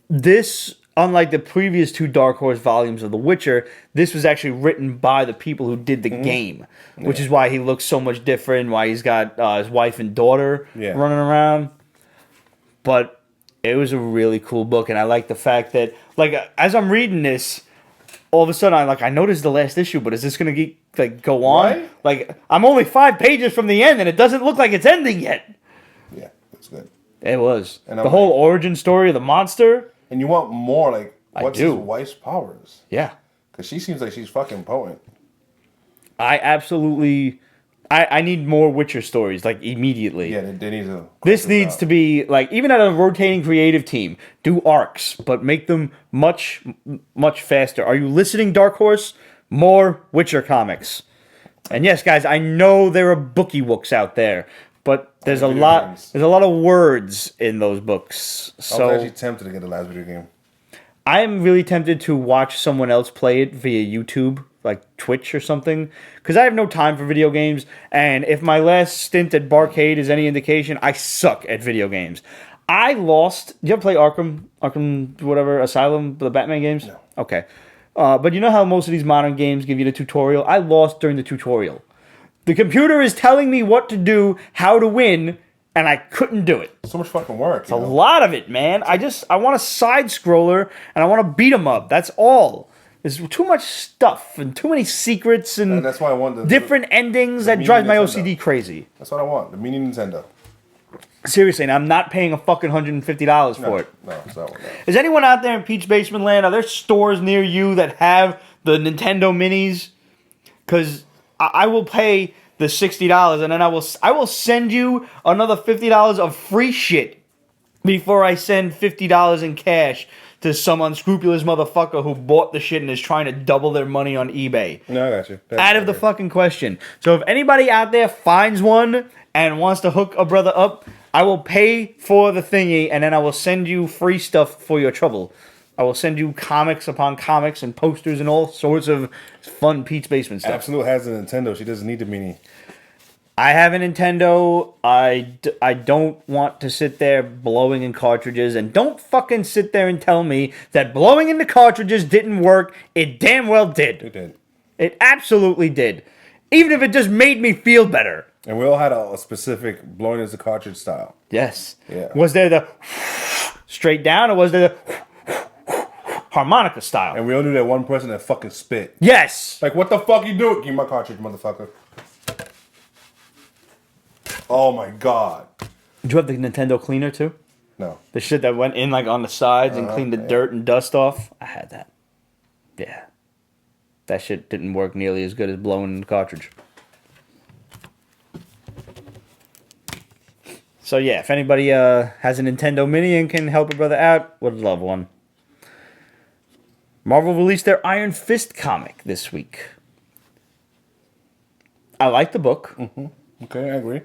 Speaker 1: This, unlike the previous two Dark Horse volumes of The Witcher, this was actually written by the people who did the game, which is why he looks so much different. Why he's got his wife and daughter running around. But it was a really cool book, and I like the fact that, like, as I'm reading this, all of a sudden I noticed the last issue, but is this gonna go on?
Speaker 3: Right?
Speaker 1: Like, I'm only 5 pages from the end, and it doesn't look like it's ending yet.
Speaker 3: Yeah, it's good.
Speaker 1: It was
Speaker 3: And
Speaker 1: the whole origin story of the monster.
Speaker 3: And you want more, like, what's
Speaker 1: do.
Speaker 3: his wife's powers?
Speaker 1: Yeah,
Speaker 3: Because she seems like she's fucking potent.
Speaker 1: I absolutely. I need more Witcher stories, like, immediately.
Speaker 3: Yeah, they need to.
Speaker 1: This needs to be, like, even at a rotating creative team, do arcs, but make them much, much faster. Are you listening, Dark Horse? More Witcher comics. And yes, guys, I know there are bookie wooks out there, but there's a lot of words in those books. So
Speaker 3: I was actually tempted to get the last video game.
Speaker 1: I am really tempted to watch someone else play it via YouTube, like Twitch or something, because I have no time for video games, and if my last stint at Barcade is any indication, I suck at video games. I lost... Do you ever play Arkham, whatever, Asylum, the Batman games?
Speaker 3: No.
Speaker 1: Okay. But you know how most of these modern games give you the tutorial? I lost during the tutorial. The computer is telling me what to do, how to win, and I couldn't do it.
Speaker 3: So much fucking work.
Speaker 1: A lot of it, man. I want a side scroller, and I want to beat 'em up. That's all. There's too much stuff and too many secrets and
Speaker 3: that's why I want the
Speaker 1: different endings that
Speaker 3: mini
Speaker 1: drives my
Speaker 3: Nintendo.
Speaker 1: OCD crazy.
Speaker 3: That's what I want. The mini Nintendo.
Speaker 1: Seriously, and I'm not paying a fucking $150 for it.
Speaker 3: No, it's not one.
Speaker 1: Is anyone out there in Peach Basement Land? Are there stores near you that have the Nintendo Minis? Because I will pay the $60, and then I will send you another $50 of free shit before I send $50 in cash to some unscrupulous motherfucker who bought the shit and is trying to double their money on eBay.
Speaker 3: No, I got you.
Speaker 1: Out of the fucking question. So if anybody out there finds one and wants to hook a brother up, I will pay for the thingy, and then I will send you free stuff for your trouble. I will send you comics upon comics and posters and all sorts of fun Pete's Basement stuff.
Speaker 3: Absolute has a Nintendo. She doesn't need the mini.
Speaker 1: I have a Nintendo. I don't want to sit there blowing in cartridges, and don't fucking sit there and tell me that blowing in the cartridges didn't work. It damn well did.
Speaker 3: It did.
Speaker 1: It absolutely did. Even if it just made me feel better.
Speaker 3: And we all had a specific blowing as a cartridge style.
Speaker 1: Yes.
Speaker 3: Yeah.
Speaker 1: Was there the straight down, or was there the harmonica style.
Speaker 3: And we only knew that one person that fucking spit.
Speaker 1: Yes.
Speaker 3: Like, what the fuck you doing? Give me my cartridge, motherfucker. Oh my god.
Speaker 1: Did you have the Nintendo cleaner too?
Speaker 3: No.
Speaker 1: The shit that went in like on the sides and cleaned the dirt and dust off? I had that. Yeah. That shit didn't work nearly as good as blowing the cartridge. So yeah, if anybody has a Nintendo Mini and can help a brother out, would love one. Marvel released their Iron Fist comic this week. I like the book.
Speaker 3: Mm-hmm. Okay, I agree.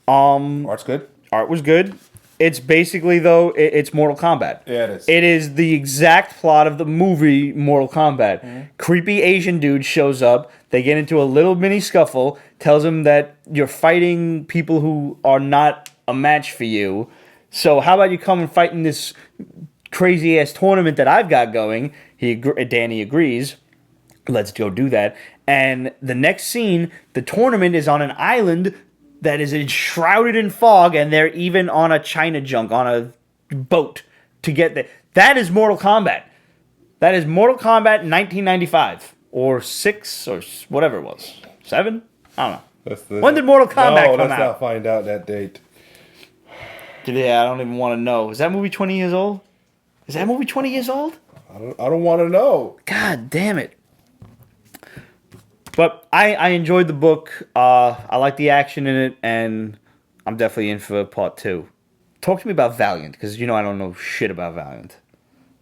Speaker 3: Art's good.
Speaker 1: Art was good. It's basically, though, it's Mortal Kombat.
Speaker 3: Yeah, it is.
Speaker 1: It is the exact plot of the movie Mortal Kombat. Mm-hmm. Creepy Asian dude shows up. They get into a little mini scuffle. Tells him that you're fighting people who are not a match for you. So how about you come and fight in this crazy-ass tournament that I've got going? Danny agrees. Let's go do that. And the next scene, the tournament is on an island that is enshrouded in fog, and they're even on a China junk, on a boat to get there. That is Mortal Kombat. That is Mortal Kombat 1995. Or 6, or whatever it was. 7? I don't know. When did Mortal Kombat come out?
Speaker 3: Let's not find out that date.
Speaker 1: Yeah, I don't even want to know. Is that movie 20 years old? Is that movie 20 years old?
Speaker 3: I don't want to know.
Speaker 1: God damn it. But I enjoyed the book. I like the action in it, and I'm definitely in for part 2. Talk to me about Valiant, because you know I don't know shit about Valiant.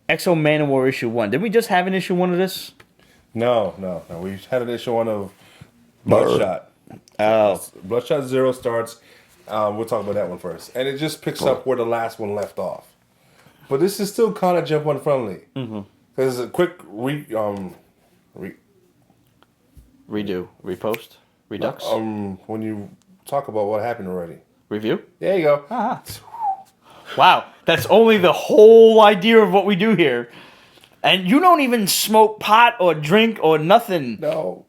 Speaker 1: Exo Manowar issue 1. Didn't we just have an issue 1 of this?
Speaker 3: No. We had an issue 1 of Bloodshot.
Speaker 1: Oh.
Speaker 3: Bloodshot 0 starts. We'll talk about that one first. And it just picks up where the last one left off. But this is still kind of jump one friendly. Because it's a quick
Speaker 1: Redo. Repost. Redux.
Speaker 3: When you talk about what happened already.
Speaker 1: Review?
Speaker 3: There you go.
Speaker 1: Wow. That's only the whole idea of what we do here. And you don't even smoke pot or drink or nothing.
Speaker 3: No.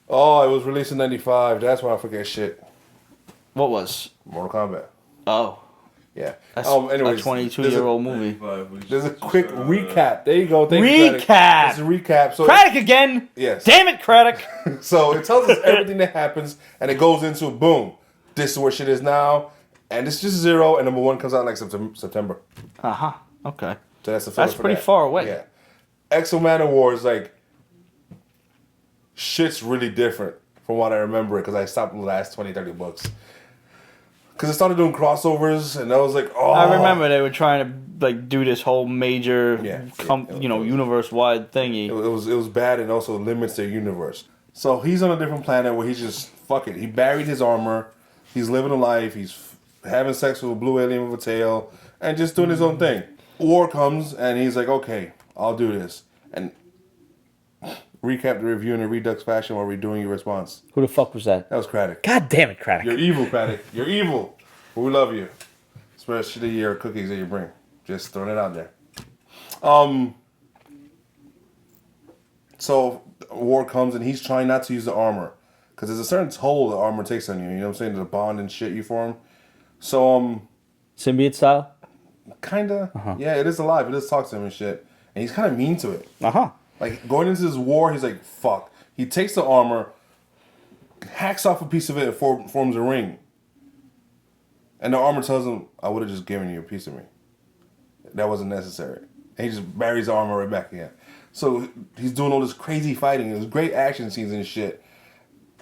Speaker 3: Oh, it was released in 95. That's why I forget shit.
Speaker 1: What was?
Speaker 3: Mortal Kombat.
Speaker 1: Oh.
Speaker 3: Yeah.
Speaker 1: That's
Speaker 3: anyways,
Speaker 1: a 22-year-old movie.
Speaker 3: There's a quick recap. There you go.
Speaker 1: Recap.
Speaker 3: It's a recap. So
Speaker 1: Craddock again.
Speaker 3: Yes.
Speaker 1: Damn it, Craddock.
Speaker 3: So it tells us everything that happens, and it goes into boom. This is where shit is now, and it's just 0, and number 1 comes out like September.
Speaker 1: Okay.
Speaker 3: So
Speaker 1: that's pretty far away.
Speaker 3: Yeah. Exo Manowar is like shit's really different from what I remember because I stopped the last 20, 30 books. Because I started doing crossovers, and I was like, oh.
Speaker 1: I remember they were trying to like do this whole major, universe-wide thingy.
Speaker 3: It was bad, and also limits their universe. So he's on a different planet where he's just fuck it. He buried his armor. He's living a life. He's having sex with a blue alien with a tail, and just doing his own thing. War comes, and he's like, okay, I'll do this, and recap the review in a Redux fashion while we're doing your response.
Speaker 1: Who the fuck was that?
Speaker 3: That was Craddock.
Speaker 1: God damn it, Craddock.
Speaker 3: You're evil, Craddock. You're evil. But we love you. Especially your cookies that you bring. Just throwing it out there. So War comes and he's trying not to use the armor. Because there's a certain toll the armor takes on you. You know what I'm saying? The bond and shit you form. So,
Speaker 1: symbiote style?
Speaker 3: Kinda. Yeah, it is alive. It does talk to him and shit. And he's kind of mean to it. Like, going into this war, he's like, fuck. He takes the armor, hacks off a piece of it, and forms a ring. And the armor tells him, I would have just given you a piece of me. That wasn't necessary. And he just buries the armor right back again. So he's doing all this crazy fighting. There's great action scenes and shit.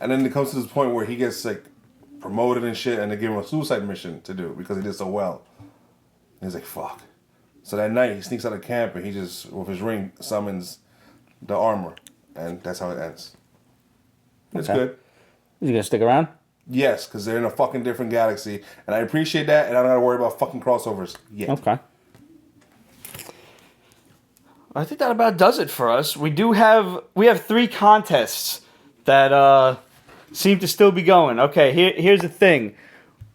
Speaker 3: And then it comes to this point where he gets, like, promoted and shit, and they give him a suicide mission to do because he did so well. And he's like, fuck. So that night, he sneaks out of camp, and he just, with his ring, summons the armor, and that's how it ends. It's good.
Speaker 1: Is he gonna stick around?
Speaker 3: Yes, because they're in a fucking different galaxy, and I appreciate that, and I don't gotta worry about fucking crossovers yet.
Speaker 1: Okay. I think that about does it for us. We have 3 contests that seem to still be going. Okay, here's the thing.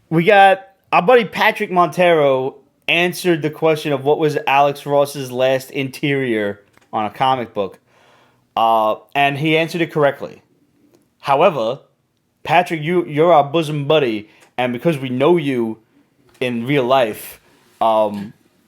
Speaker 1: We got our buddy Patrick Montero answered the question of what was Alex Ross's last interior on a comic book. And he answered it correctly. However, Patrick, you're our bosom buddy, and because we know you in real life,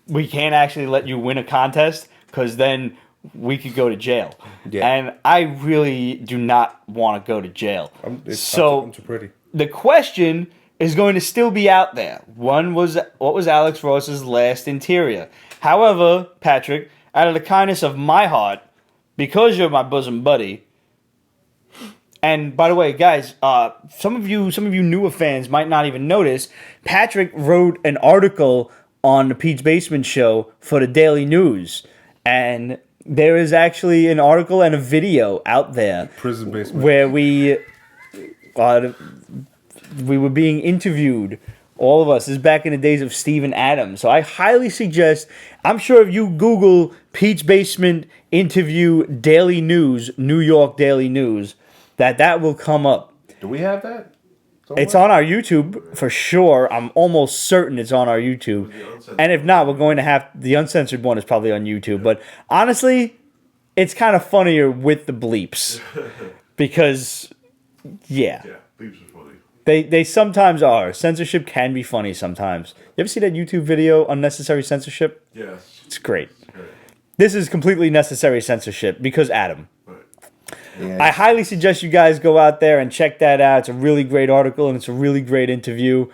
Speaker 1: we can't actually let you win a contest because then we could go to jail.
Speaker 3: Yeah.
Speaker 1: And I really do not want to go to jail.
Speaker 3: I'm too pretty.
Speaker 1: The question is going to still be out there. One was, what was Alex Ross's last interior? However, Patrick, out of the kindness of my heart, because you're my bosom buddy, and by the way, guys, some of you newer fans might not even notice, Patrick wrote an article on the Pete's Basement Show for the Daily News, and there is actually an article and a video out there,
Speaker 3: Prison basement,
Speaker 1: where we were being interviewed. All of us. This is back in the days of Steven Adams. So I highly suggest, I'm sure if you Google Pete's Basement interview Daily News, New York Daily News, that will come up.
Speaker 3: Do we have that? Somewhere?
Speaker 1: It's on our YouTube for sure. I'm almost certain it's on our YouTube. And if not, we're going to have, the uncensored one is probably on YouTube. But honestly, it's kind of funnier with the bleeps. Because, yeah.
Speaker 2: Yeah, bleeps are funny.
Speaker 1: They sometimes are. Censorship can be funny sometimes. You ever see that YouTube video, Unnecessary Censorship?
Speaker 2: Yes.
Speaker 1: It's great.
Speaker 2: Right.
Speaker 1: This is completely necessary censorship because Adam.
Speaker 2: Right.
Speaker 3: Yeah.
Speaker 1: I highly suggest you guys go out there and check that out. It's a really great article and it's a really great interview.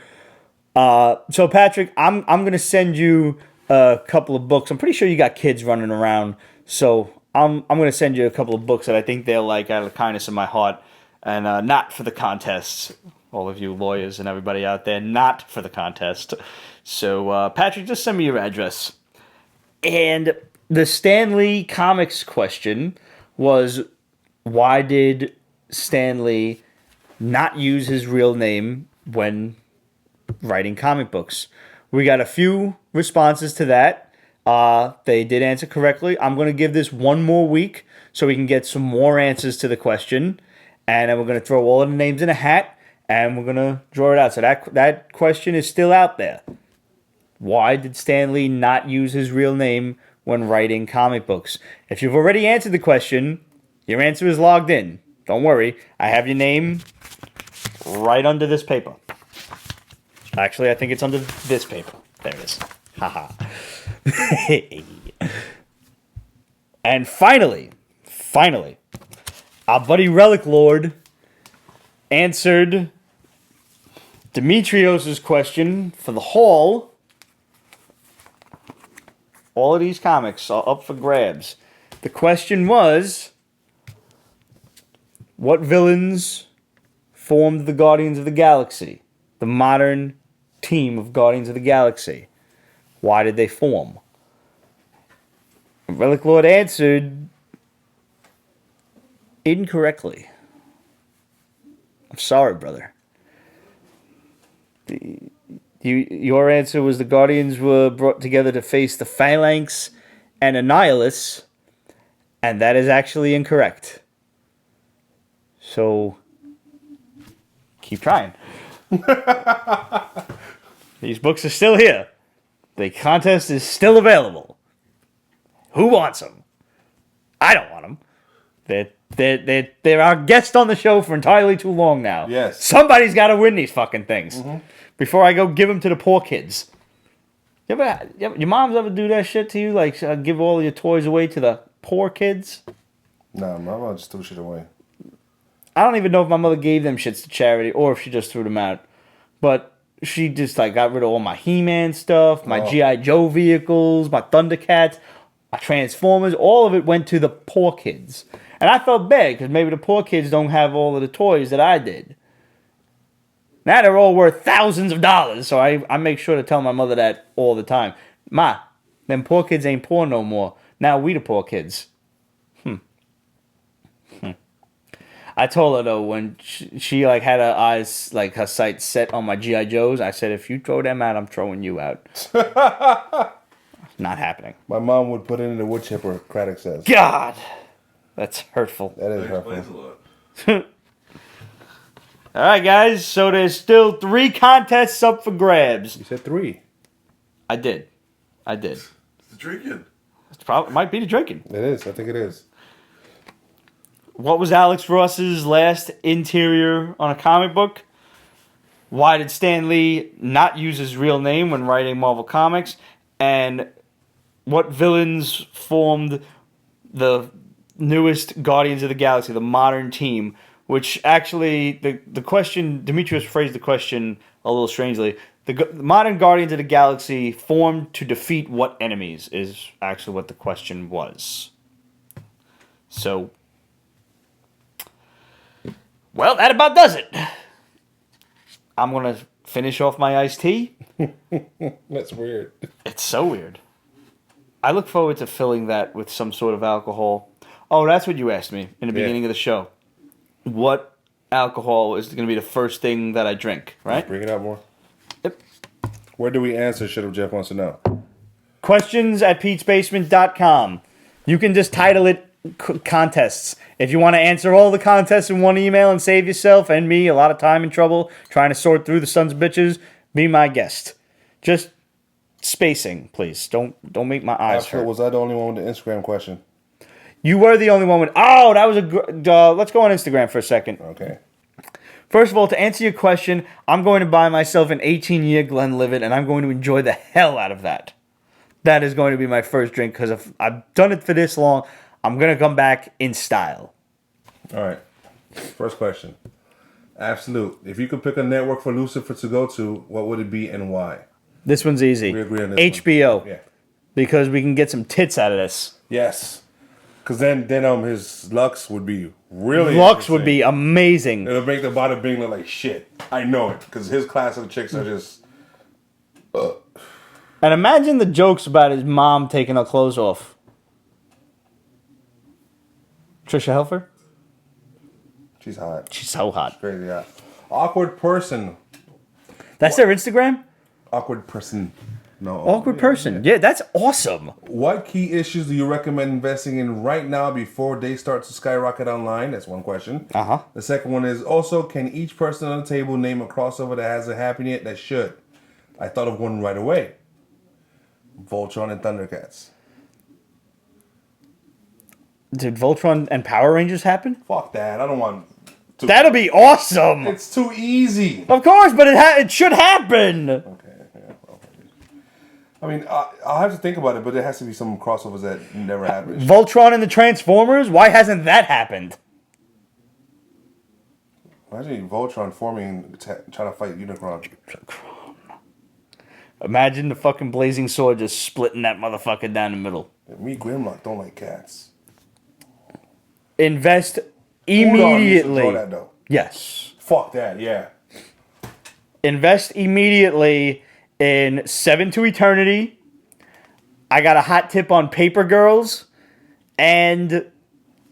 Speaker 1: So Patrick, I'm gonna send you a couple of books. I'm pretty sure you got kids running around, so I'm gonna send you a couple of books that I think they'll like out of the kindness of my heart, and not for the contests. All of you lawyers and everybody out there, not for the contest. So Patrick, just send me your address. And the Stan Lee comics question was, why did Stan Lee not use his real name when writing comic books? We got a few responses to that. They did answer correctly. I'm going to give this one more week so we can get some more answers to the question. And then we're going to throw all of the names in a hat and we're going to draw it out. So that question is still out there. Why did Stan Lee not use his real name when writing comic books? If you've already answered the question, your answer is logged in. Don't worry. I have your name right under this paper. Actually, I think it's under this paper. There it is. Haha. And finally, our buddy Relic Lord answered Demetrios' question for the haul. All of these comics are up for grabs. The question was, what villains formed the Guardians of the Galaxy? The modern team of Guardians of the Galaxy. Why did they form? Relic Lord answered incorrectly. I'm sorry, brother. Your answer was the Guardians were brought together to face the Phalanx and Annihilus, and that is actually incorrect. So, keep trying. These books are still here. The contest is still available. Who wants them? I don't want them. They're our guest on the show for entirely too long now.
Speaker 3: Yes.
Speaker 1: Somebody's got to win these fucking things before I go give them to the poor kids. Your moms ever do that shit to you? Like, give all your toys away to the poor kids?
Speaker 3: Nah, my mom just threw shit away.
Speaker 1: I don't even know if my mother gave them shits to charity or if she just threw them out. But she just like got rid of all my He-Man stuff, my G.I. Joe vehicles, my Thundercats, my Transformers. All of it went to the poor kids. And I felt bad because maybe the poor kids don't have all of the toys that I did. Now they're all worth thousands of dollars. So I make sure to tell my mother that all the time. Ma, them poor kids ain't poor no more. Now we the poor kids. I told her though when she like had her eyes, like her sights set on my G.I. Joes, I said, if you throw them out, I'm throwing you out. Not happening.
Speaker 3: My mom would put it in the wood chipper, Craddock says.
Speaker 1: God, that's hurtful.
Speaker 3: That is
Speaker 2: That explains
Speaker 3: hurtful.
Speaker 2: a lot.
Speaker 1: All right, guys. So there's still 3 contests up for grabs.
Speaker 3: You said 3.
Speaker 1: I did.
Speaker 2: It's the drinking.
Speaker 1: It might be the drinking.
Speaker 3: It is. I think it is.
Speaker 1: What was Alex Ross's last interior on a comic book? Why did Stan Lee not use his real name when writing Marvel Comics? And what villains formed the newest Guardians of the Galaxy, the modern team, which actually, the question, Demetrius phrased the question a little strangely. The modern Guardians of the Galaxy formed to defeat what enemies is actually what the question was. So, well, that about does it. I'm going to finish off my iced tea.
Speaker 3: That's weird.
Speaker 1: It's so weird. I look forward to filling that with some sort of alcohol. Oh, that's what you asked me in the beginning of the show. What alcohol is going to be the first thing that I drink, right?
Speaker 3: Bring it up more.
Speaker 1: Yep.
Speaker 3: Where do we answer, shit, Jeff wants to know?
Speaker 1: Questions at Pete'sBasement.com. You can just title it contests. If you want to answer all the contests in one email and save yourself and me a lot of time and trouble trying to sort through the sons of bitches, be my guest. Just spacing, please. Don't make my eyes hurt.
Speaker 3: Was I the only one with the Instagram question?
Speaker 1: You were the only one with... Oh, that was a... let's go on Instagram for a second.
Speaker 3: Okay.
Speaker 1: First of all, to answer your question, I'm going to buy myself an 18-year Glenlivet, and I'm going to enjoy the hell out of that. That is going to be my first drink, because if I've done it for this long, I'm going to come back in style.
Speaker 3: All right. First question. Absolute. If you could pick a network for Lucifer to go to, what would it be and why?
Speaker 1: This one's easy.
Speaker 3: We agree on this
Speaker 1: HBO.
Speaker 3: one. Yeah.
Speaker 1: Because we can get some tits out of this.
Speaker 3: Yes. Because then his Lux would be really
Speaker 1: Lux would be amazing.
Speaker 3: It'll make the bada bing look like shit. I know it. Because his class of chicks are just...
Speaker 1: And imagine the jokes about his mom taking her clothes off. Trisha Helfer?
Speaker 3: She's hot.
Speaker 1: She's so hot.
Speaker 3: Crazy hot. Awkward person.
Speaker 1: That's their Instagram?
Speaker 3: Awkward person. No.
Speaker 1: Awkward person. Yeah, that's awesome.
Speaker 3: What key issues do you recommend investing in right now before they start to skyrocket online? That's one question.
Speaker 1: Uh-huh.
Speaker 3: The second one is also, can each person on the table name a crossover that hasn't happened yet that should? I thought of one right away. Voltron and Thundercats.
Speaker 1: Did Voltron and Power Rangers happen?
Speaker 3: Fuck that. I don't want to.
Speaker 1: That'll be awesome.
Speaker 3: It's too easy.
Speaker 1: Of course, but it should happen.
Speaker 3: Okay. Yeah, well, I mean, I'll have to think about it, but there has to be some crossovers that never happened.
Speaker 1: Voltron and the Transformers? Why hasn't that happened?
Speaker 3: Imagine Voltron forming, trying to fight Unicron.
Speaker 1: Imagine the fucking blazing sword just splitting that motherfucker down the middle.
Speaker 3: Me, Grimlock, don't like cats.
Speaker 1: Invest immediately.
Speaker 3: Throw that, though.
Speaker 1: Yes.
Speaker 3: Fuck that, yeah.
Speaker 1: Invest immediately in 7 to Eternity. I got a hot tip on Paper Girls and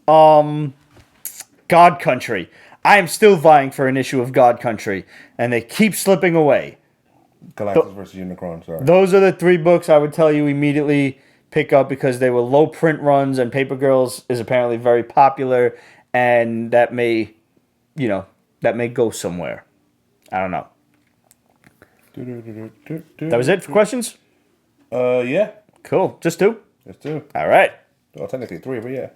Speaker 1: God Country. I am still vying for an issue of God Country, and they keep slipping away.
Speaker 3: Galactus versus Unicron, sorry.
Speaker 1: Those are the 3 books I would tell you immediately pick up because they were low print runs, and Paper Girls is apparently very popular, and that may go somewhere. I don't know. That was it for questions?
Speaker 3: Yeah.
Speaker 1: Cool. Just 2?
Speaker 3: Just 2.
Speaker 1: All right.
Speaker 3: Well, technically 3, but yeah.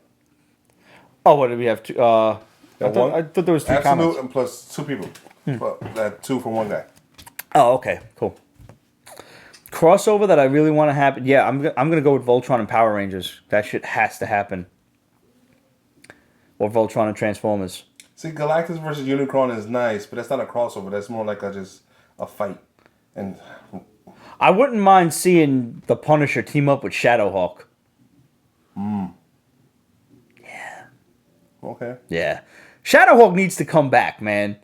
Speaker 1: Oh, what did we have? 2? I thought there was 3
Speaker 3: Absolute
Speaker 1: comments.
Speaker 3: and plus 2 people. Well, that 2 from one guy.
Speaker 1: Oh, okay. Cool. Crossover that I really want to happen. Yeah, I'm gonna go with Voltron and Power Rangers. That shit has to happen. Or Voltron and Transformers.
Speaker 3: See, Galactus versus Unicron is nice, but that's not a crossover. That's more like a fight. And
Speaker 1: I wouldn't mind seeing the Punisher team up with Shadowhawk. Yeah.
Speaker 3: Okay.
Speaker 1: Yeah. Shadowhawk needs to come back, man.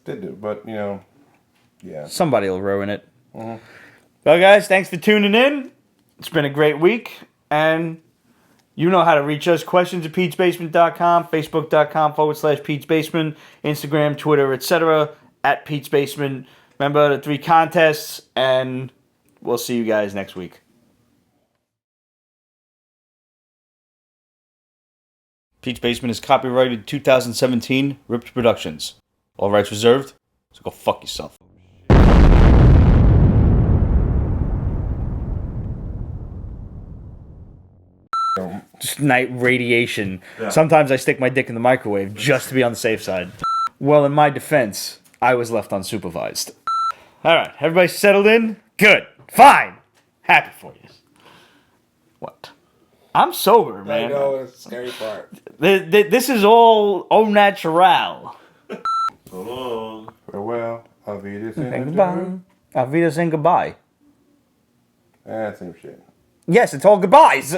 Speaker 3: They do, but yeah.
Speaker 1: Somebody will ruin it. Mm-hmm. Well, guys, thanks for tuning in. It's been a great week, and you know how to reach us. Questions at Pete'sBasement.com, Facebook.com/Pete'sBasement, Instagram, Twitter, etc. at Pete's Basement. Remember the 3 contests, and we'll see you guys next week. Pete's Basement is copyrighted 2017, Ripped Productions. All rights reserved, so go fuck yourself. Just night radiation. Yeah. Sometimes I stick my dick in the microwave just to be on the safe side. Well, in my defense, I was left unsupervised. All right, everybody settled in? Good. Fine. Happy for you. What? I'm sober,
Speaker 3: I
Speaker 1: man.
Speaker 3: know, it's the scary part.
Speaker 1: This is all au natural.
Speaker 2: So long.
Speaker 3: Farewell. Auf Wiedersehen.
Speaker 1: And goodbye. Auf Wiedersehen, goodbye.
Speaker 3: Same shit.
Speaker 1: Yes, it's all goodbyes.